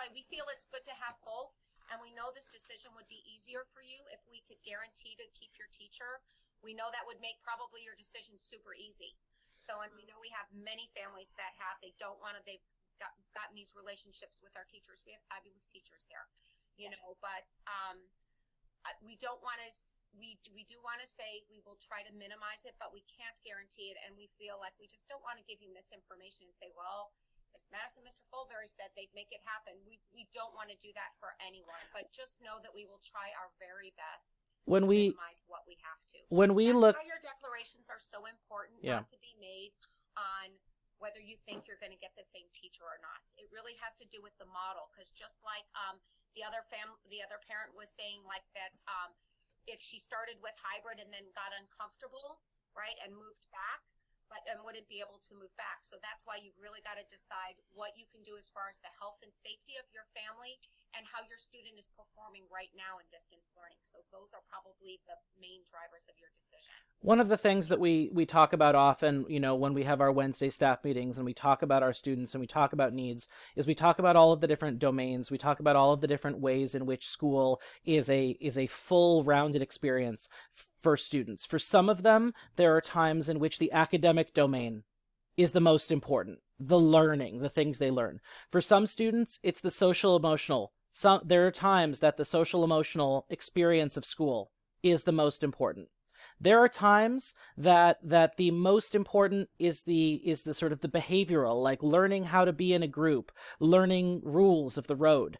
we feel it's good to have both. And we know this decision would be easier for you if we could guarantee to keep your teacher. We know that would make probably your decision super easy. So, and we know we have many families that they've gotten these relationships with our teachers. We have fabulous teachers here, but we don't want to, we do want to say we will try to minimize it, but we can't guarantee it. And we feel like we just don't want to give you misinformation and say, well, Miss Madison, Mr. Foldvary said they'd make it happen. We don't want to do that for anyone, but just know that we will try our very best to minimize what we have to. That's why your declarations are so important, not to be made on whether you think you're going to get the same teacher or not. It really has to do with the model, because just like the other parent was saying, like that, if she started with hybrid and then got uncomfortable, right, and moved back, and wouldn't be able to move back. So that's why you've really got to decide what you can do as far as the health and safety of your family and how your student is performing right now in distance learning. So those are probably the main drivers of your decision. One of the things that we talk about often, when we have our Wednesday staff meetings and we talk about our students and we talk about needs, is we talk about all of the different domains. We talk about all of the different ways in which school is a full rounded experience for students. For some of them, there are times in which the academic domain is the most important, the learning, the things they learn. For some students, it's the social emotional. There are times that the social emotional experience of school is the most important. There are times that the most important is the sort of the behavioral, like learning how to be in a group, learning rules of the road.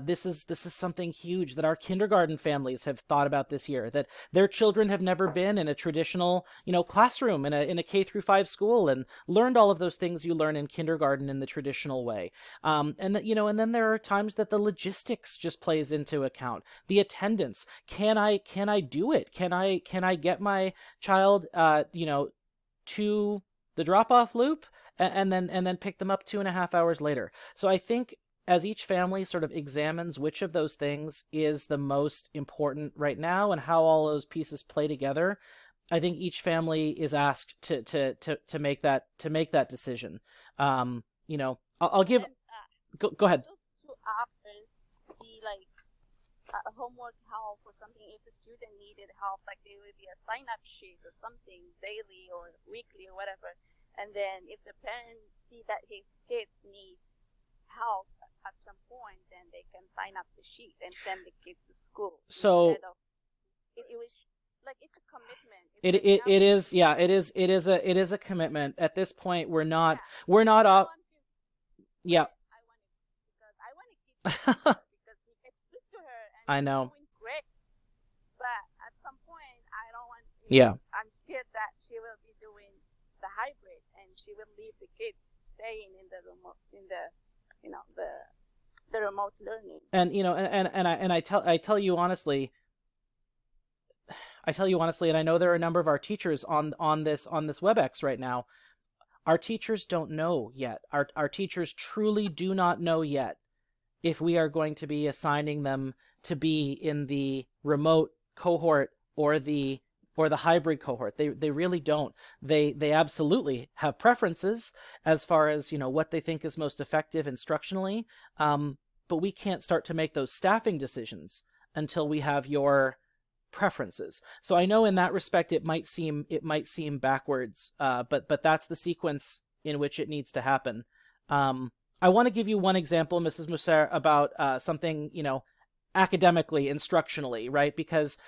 This is something huge that our kindergarten families have thought about this year, that their children have never been in a traditional, classroom in a K-5 school and learned all of those things you learn in kindergarten in the traditional way. And then there are times that the logistics just plays into account. The attendance. Can I do it? Can I get my child, to the drop-off loop and then pick them up 2.5 hours later? So I think as each family sort of examines which of those things is the most important right now and how all those pieces play together, I think each family is asked to make that decision. I'll give. Go ahead. Those two offers be like a homework help or something. If the student needed help, like there would be a sign-up sheet or something daily or weekly or whatever. And then if the parents see that his kid needs help at some point, then they can sign up the sheet and send the kid to school. So it was like it's a commitment. It is a commitment. At this point, we're not off. Yeah. I want to keep her because he gets used to her and I know. She's doing great. But at some point, I don't want. I'm scared that she will be doing the hybrid and she will leave the kids staying in the remote the remote learning. And I tell you honestly. And I know there are a number of our teachers on this WebEx right now. Our teachers don't know yet. Our teachers truly do not know yet if we are going to be assigning them to be in the remote cohort or the hybrid cohort. They really don't. They absolutely have preferences as far as, what they think is most effective instructionally. But we can't start to make those staffing decisions until we have your preferences. So I know in that respect it might seem backwards, but that's the sequence in which it needs to happen. I want to give you one example, Mrs. Moucer, about something academically, instructionally, right? Because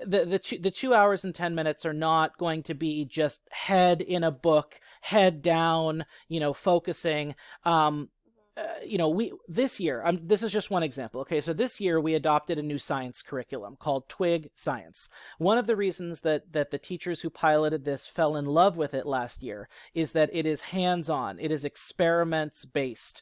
the 2 hours and 10 minutes are not going to be just head in a book, head down, focusing. This year, this is just one example. Okay, so this year we adopted a new science curriculum called Twig Science. One of the reasons that the teachers who piloted this fell in love with it last year is that it is hands-on. It is experiments based.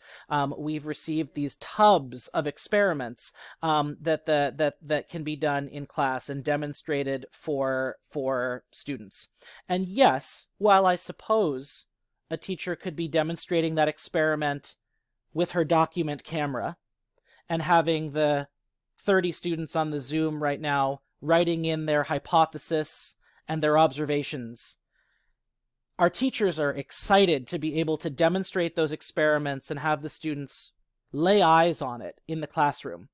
We've received these tubs of experiments that can be done in class and demonstrated for students. And yes, while I suppose a teacher could be demonstrating that experiment with her document camera and having the 30 students on the Zoom right now writing in their hypothesis and their observations. Our teachers are excited to be able to demonstrate those experiments and have the students lay eyes on it in the classroom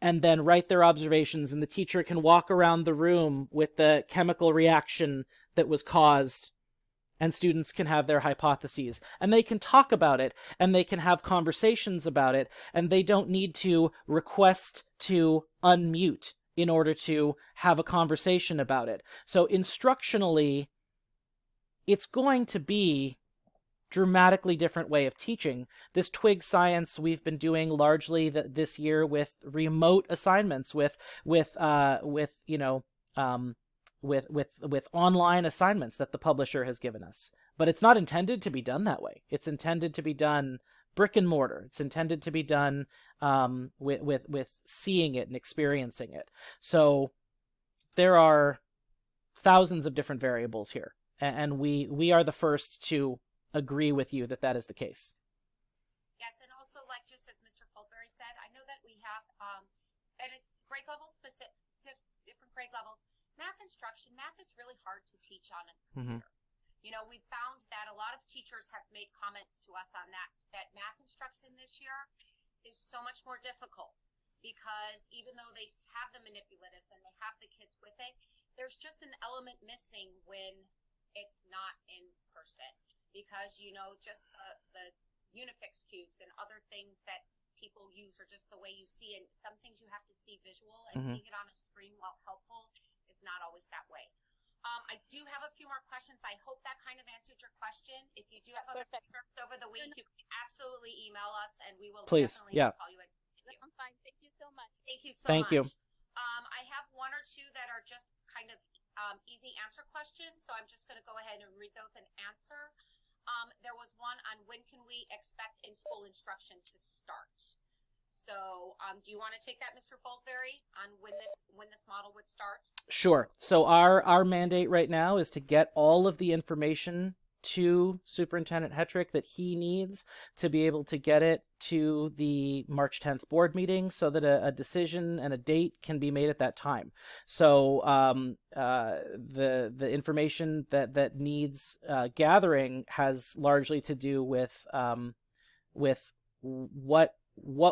and then write their observations, and the teacher can walk around the room with the chemical reaction that was caused, and students can have their hypotheses, and they can talk about it, and they can have conversations about it, and they don't need to request to unmute in order to have a conversation about it. So instructionally, it's going to be dramatically different way of teaching. This Twig Science we've been doing largely this year with remote assignments, with online assignments that the publisher has given us. But it's not intended to be done that way. It's intended to be done brick and mortar. It's intended to be done with seeing it and experiencing it. So there are thousands of different variables here, and we are the first to agree with you that is the case. Yes, and also, like just as Mr. Foldvary said, I know that we have, and it's grade level specific, different grade levels. Math instruction, math is really hard to teach on a computer. Mm-hmm. We found that a lot of teachers have made comments to us on that math instruction this year is so much more difficult because even though they have the manipulatives and they have the kids with it, there's just an element missing when it's not in person because, just the Unifix cubes and other things that people use are just the way you see it. Some things you have to see visual, and seeing it on a screen, while helpful, is not always that way. I do have a few more questions. I hope that kind of answered your question. If you do have other concerns over the week, you can absolutely email us, and we will Please. definitely call you in. I'm fine. Thank you so much. Thank you so Thank much. you. I have one or two that are just kind of easy answer questions, so I'm just going to go ahead and read those and answer. There was one on when can we expect in-school instruction to start? So do you want to take that, Mr. Foldvary, on when this model would start? Sure. So our mandate right now is to get all of the information to Superintendent Hetrick that he needs to be able to get it to the March 10th board meeting so that a decision and a date can be made at that time. So the information that needs gathering has largely to do with what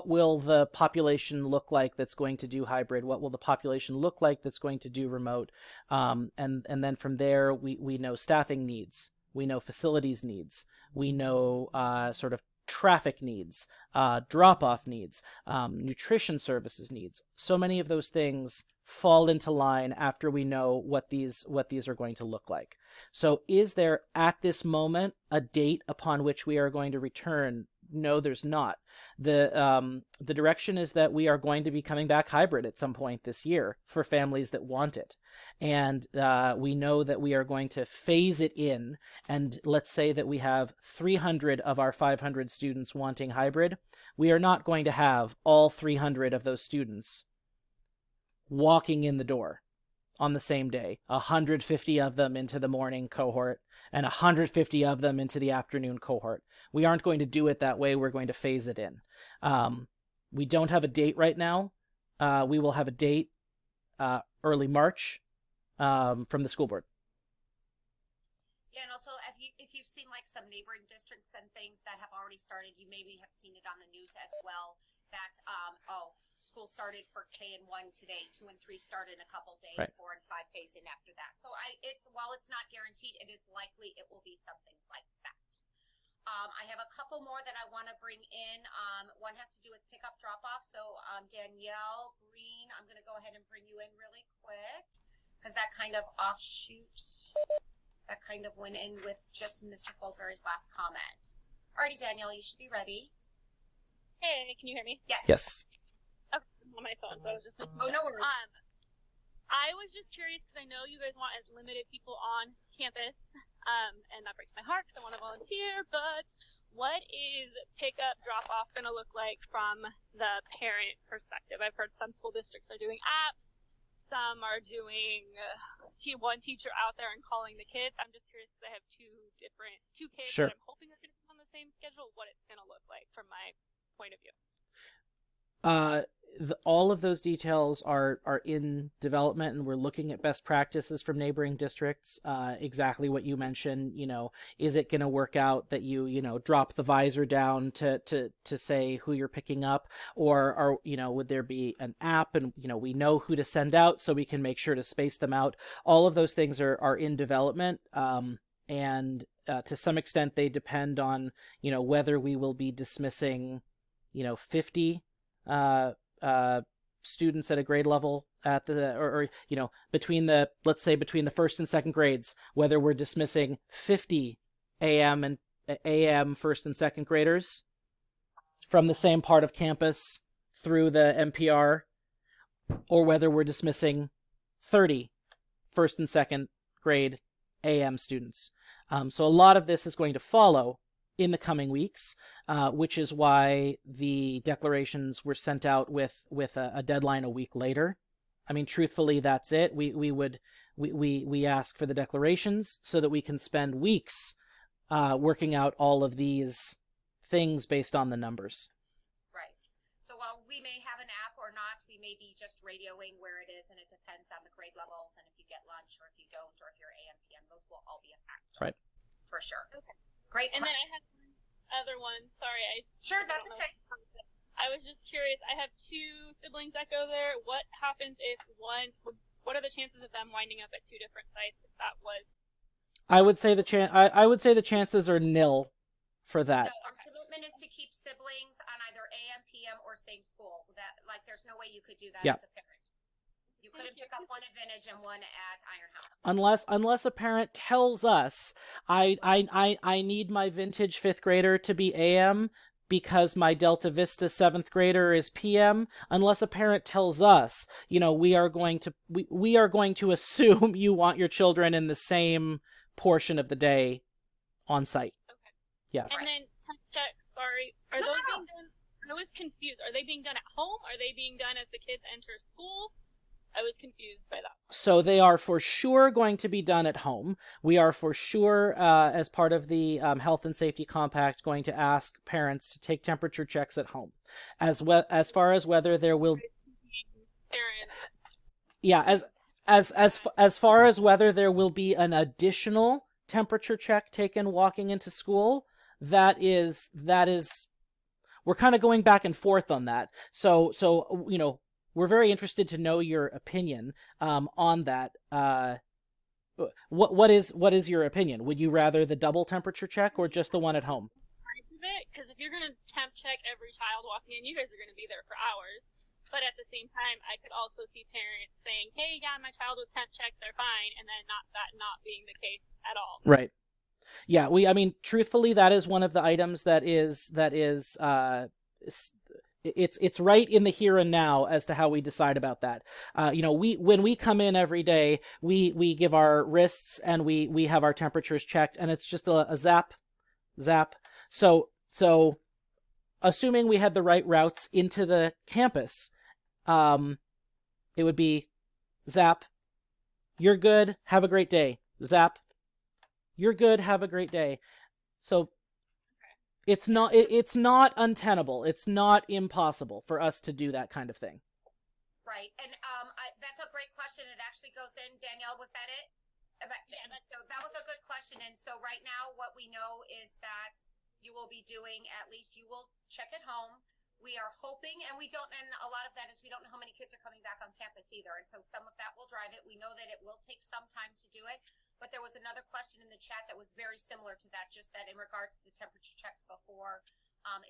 will the population look like that's going to do hybrid? What will the population look like that's going to do remote? And then from there, we know staffing needs. We know facilities needs. We know sort of traffic needs, drop-off needs, nutrition services needs. So many of those things fall into line after we know what these are going to look like. So is there at this moment a date upon which we are going to return? No, there's not. The direction is that we are going to be coming back hybrid at some point this year for families that want it. And we know that we are going to phase it in. And let's say that we have 300 of our 500 students wanting hybrid. We are not going to have all 300 of those students walking in the door on the same day, 150 of them into the morning cohort and 150 of them into the afternoon cohort. We aren't going to do it that way. We're going to phase it in. We don't have a date right now. We will have a date early March from the school board. Yeah, and also if you've seen like some neighboring districts and things that have already started, you maybe have seen it on the news as well, that school started for K and 1 today, 2 and 3 start in a couple days, Right. 4 and 5 phase in after that. So while it's not guaranteed, it is likely it will be something like that. I have a couple more that I want to bring in. One has to do with pickup drop-off. So Danielle Green, I'm going to go ahead and bring you in really quick because that kind of offshoots. That kind of went in with just Mr. Foldvary's last comment. Alrighty, Danielle, you should be ready. Hey, can you hear me? Yes. Yes. Okay, I'm on my phone, so I was just making Oh, no worries. I was just curious because I know you guys want as limited people on campus, and that breaks my heart because I want to volunteer, but what is pickup drop-off going to look like from the parent perspective? I've heard some school districts are doing apps. Some are doing one teacher out there and calling the kids. I'm just curious because I have two kids Sure. that I'm hoping are going to be on the same schedule, what it's going to look like from my point of view. All of those details are in development, and we're looking at best practices from neighboring districts. Exactly what you mentioned, is it going to work out that you drop the visor down to say who you're picking up, or would there be an app and we know who to send out so we can make sure to space them out. All of those things are in development, and to some extent they depend on whether we will be dismissing 50 students at a grade level at the between the first and second grades, whether we're dismissing 50 AM first and second graders from the same part of campus through the MPR, or whether we're dismissing 30 first and second grade AM students. So a lot of this is going to follow in the coming weeks, which is why the declarations were sent out with a deadline a week later. I mean, truthfully, that's it. We ask for the declarations so that we can spend weeks working out all of these things based on the numbers. Right. So while we may have an app or not, we may be just radioing where it is, and it depends on the grade levels and if you get lunch or if you don't, or if you're AM, PM. Those will all be a factor. Right. For sure. Okay. Great. And then I had one other one. Sorry, Sure, that's okay. I was just curious. I have two siblings that go there. What happens if what are the chances of them winding up at two different sites if that was? I would say the chances are nil for that. No, our commitment is to keep siblings on either AM, PM, or same school. There's no way you could do that Yeah. as a parent. You couldn't pick up one at Vintage and one at Iron House. Unless a parent tells us, I need my Vintage 5th grader to be AM because my Delta Vista 7th grader is PM. Unless a parent tells us, we are going to assume you want your children in the same portion of the day on site. Okay. Yeah. And then temp checks, sorry, are those being done? I was confused. Are they being done at home? Are they being done as the kids enter school? I was confused by that. So they are for sure going to be done at home. We are for sure, as part of the Health and Safety Compact, going to ask parents to take temperature checks at home. As far as whether there will, as far as whether there will be an additional temperature check taken walking into school, that is. We're kind of going back and forth on that. So we're very interested to know your opinion on that. What is your opinion? Would you rather the double temperature check or just the one at home? Because if you're going to temp check every child walking in, you guys are going to be there for hours. But at the same time, I could also see parents saying, "Hey, yeah, my child was temp checked, they're fine," and then not being the case at all. Right. Yeah, truthfully, that is one of the items that is it's right in the here and now as to how we decide about that. When we come in every day, we give our wrists and we have our temperatures checked, and it's just a zap. So assuming we had the right routes into the campus, it would be zap, you're good, have a great day. Zap, you're good, have a great day. So it's not untenable. It's not impossible for us to do that kind of thing. Right. And that's a great question. It actually goes in. Danielle, was that it? So that was a good question. And so right now what we know is that you will be doing, at least you will check at home. We are hoping, and a lot of that is we don't know how many kids are coming back on campus either. And so some of that will drive it. We know that it will take some time to do it. But there was another question in the chat that was very similar to that, just that in regards to the temperature checks before,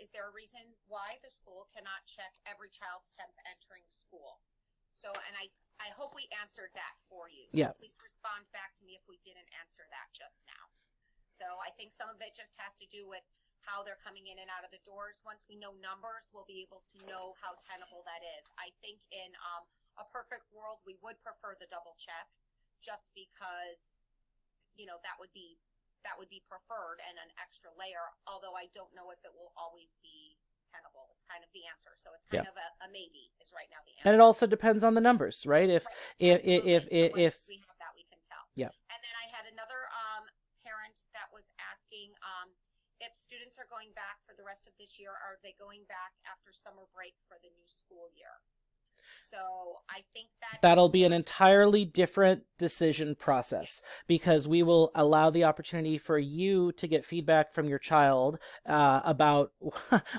is there a reason why the school cannot check every child's temp entering school? So, and I hope we answered that for you. So Please respond back to me if we didn't answer that just now. So I think some of it just has to do with how they're coming in and out of the doors. Once we know numbers, we'll be able to know how tenable that is. I think in a perfect world, we would prefer the double check just because, that would be preferred and an extra layer, although I don't know if it will always be tenable is kind of the answer. So it's kind of a maybe is right now the answer. And it also depends on the numbers, right? If we have that, we can tell. Yeah. And then I had another parent that was asking if students are going back for the rest of this year, are they going back after summer break for the new school year? So I think that'll be an entirely different decision process, because we will allow the opportunity for you to get feedback from your child about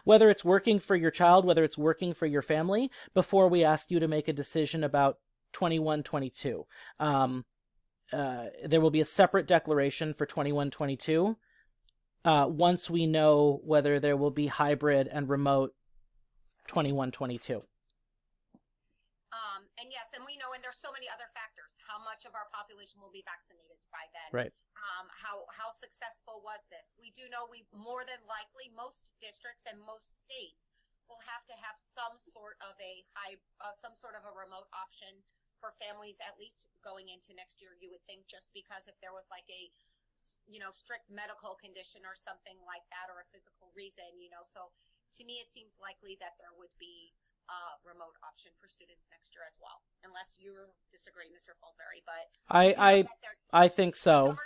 whether it's working for your child, whether it's working for your family, before we ask you to make a decision about 21-22. There will be a separate declaration for 21-22 once we know whether there will be hybrid and remote 21-22. And yes, and we know, and there's so many other factors. How much of our population will be vaccinated by then? Right. How successful was this? We do know more than likely most districts and most states will have to have some sort of a remote option for families, at least going into next year. You would think, just because if there was like a strict medical condition or something like that, or a physical reason, so to me it seems likely that there would be remote option for students next year as well, unless you disagree, Mr. Foldvary. But I think so.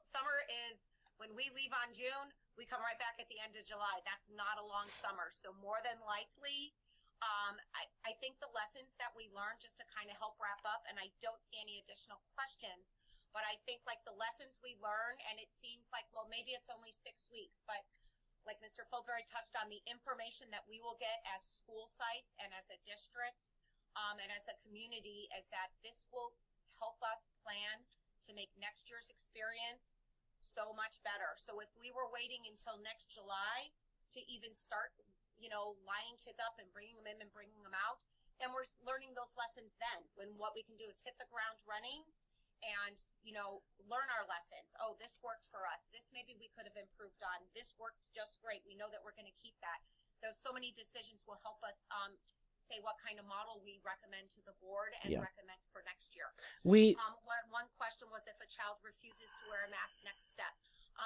Summer is when we leave on June, we come right back at the end of July. That's not a long summer, so more than likely, I think the lessons that we learned, just to kind of help wrap up, and I don't see any additional questions, but I think like the lessons we learn, and it seems like, well, maybe it's only 6 weeks, but like Mr. Foldvary touched on, the information that we will get as school sites and as a district and as a community is that this will help us plan to make next year's experience so much better. So if we were waiting until next July to even start, lining kids up and bringing them in and bringing them out, and we're learning those lessons then, when what we can do is hit the ground running and, learn our lessons. Oh, this worked for us. This maybe we could have improved on. This worked just great. We know that we're going to keep that. Those so many decisions will help us say what kind of model we recommend to the board and recommend for next year. One question was if a child refuses to wear a mask, next step.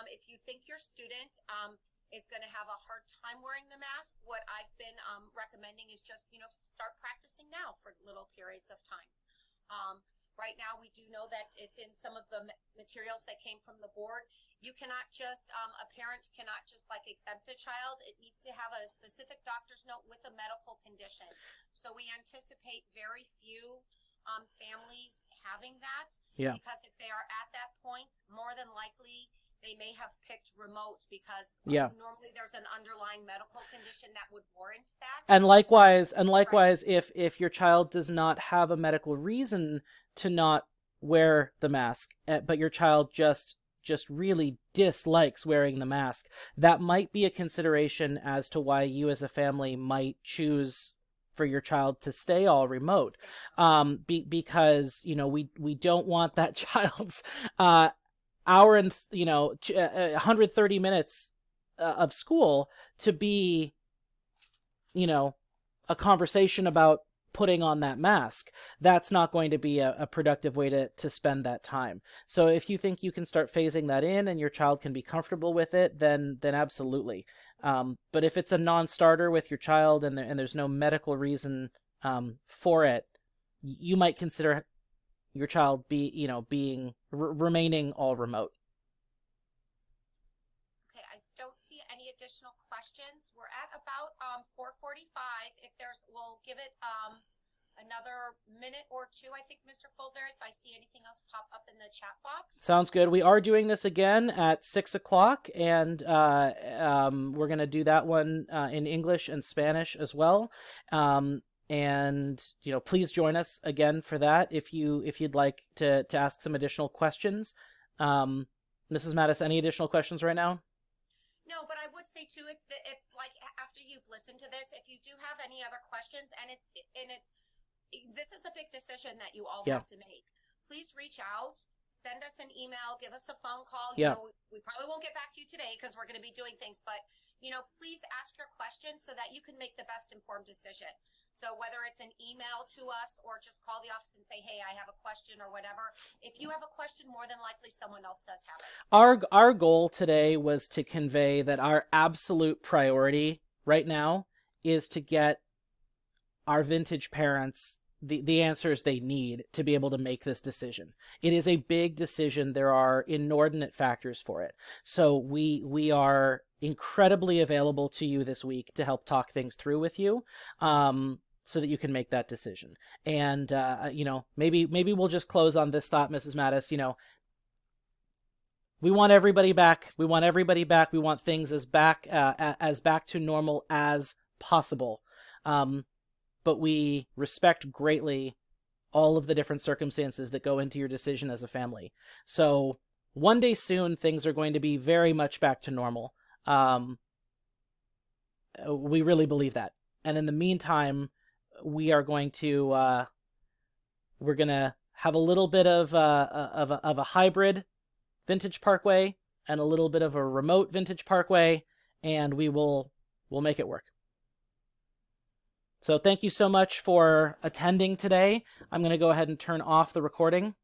If you think your student is going to have a hard time wearing the mask, what I've been recommending is just, start practicing now for little periods of time. Right now, we do know that it's in some of the materials that came from the board. You cannot just, a parent cannot just exempt a child. It needs to have a specific doctor's note with a medical condition. So we anticipate very few families having that, because if they are at that point, more than likely they may have picked remote because normally there's an underlying medical condition that would warrant that. And likewise, if your child does not have a medical reason to not wear the mask, but your child just really dislikes wearing the mask, that might be a consideration as to why you as a family might choose for your child to stay all remote, because we don't want that child's hour and 130 minutes of school to be a conversation about putting on that mask. That's not going to be a productive way to spend that time. So if you think you can start phasing that in and your child can be comfortable with it, then absolutely. But if it's a non-starter with your child and there's no medical reason for it, you might consider your child remaining all remote. Okay, I don't see any additional questions. We're at about 4:45. We'll give it another minute or two, I think, Mr. Foldvary, if I see anything else pop up in the chat box. Sounds good. We are doing this again at 6:00, and we're going to do that one in English and Spanish as well. And please join us again for that if you'd like to ask some additional questions. Mrs. Mattis, any additional questions right now? No, but I would say too, if after you've listened to this, if you do have any other questions, and this is a big decision that you all have to make, please reach out, send us an email, give us a phone call. We probably won't get back to you today because we're going to be doing things, but please ask your questions so that you can make the best informed decision. So whether it's an email to us or just call the office and say, hey, I have a question or whatever. If you have a question, more than likely someone else does have it. Our goal today was to convey that our absolute priority right now is to get our vintage parents the answers they need to be able to make this decision. It is a big decision. There are inordinate factors for it. So we are incredibly available to you this week to help talk things through with you, so that you can make that decision. And maybe we'll just close on this thought, Mrs. Mattis. We want everybody back. We want things as back to normal as possible. But we respect greatly all of the different circumstances that go into your decision as a family. So one day soon, things are going to be very much back to normal. We really believe that. And in the meantime, we are going to have a little bit of a hybrid Vintage Parkway and a little bit of a remote Vintage Parkway, and we'll make it work. So thank you so much for attending today. I'm going to go ahead and turn off the recording,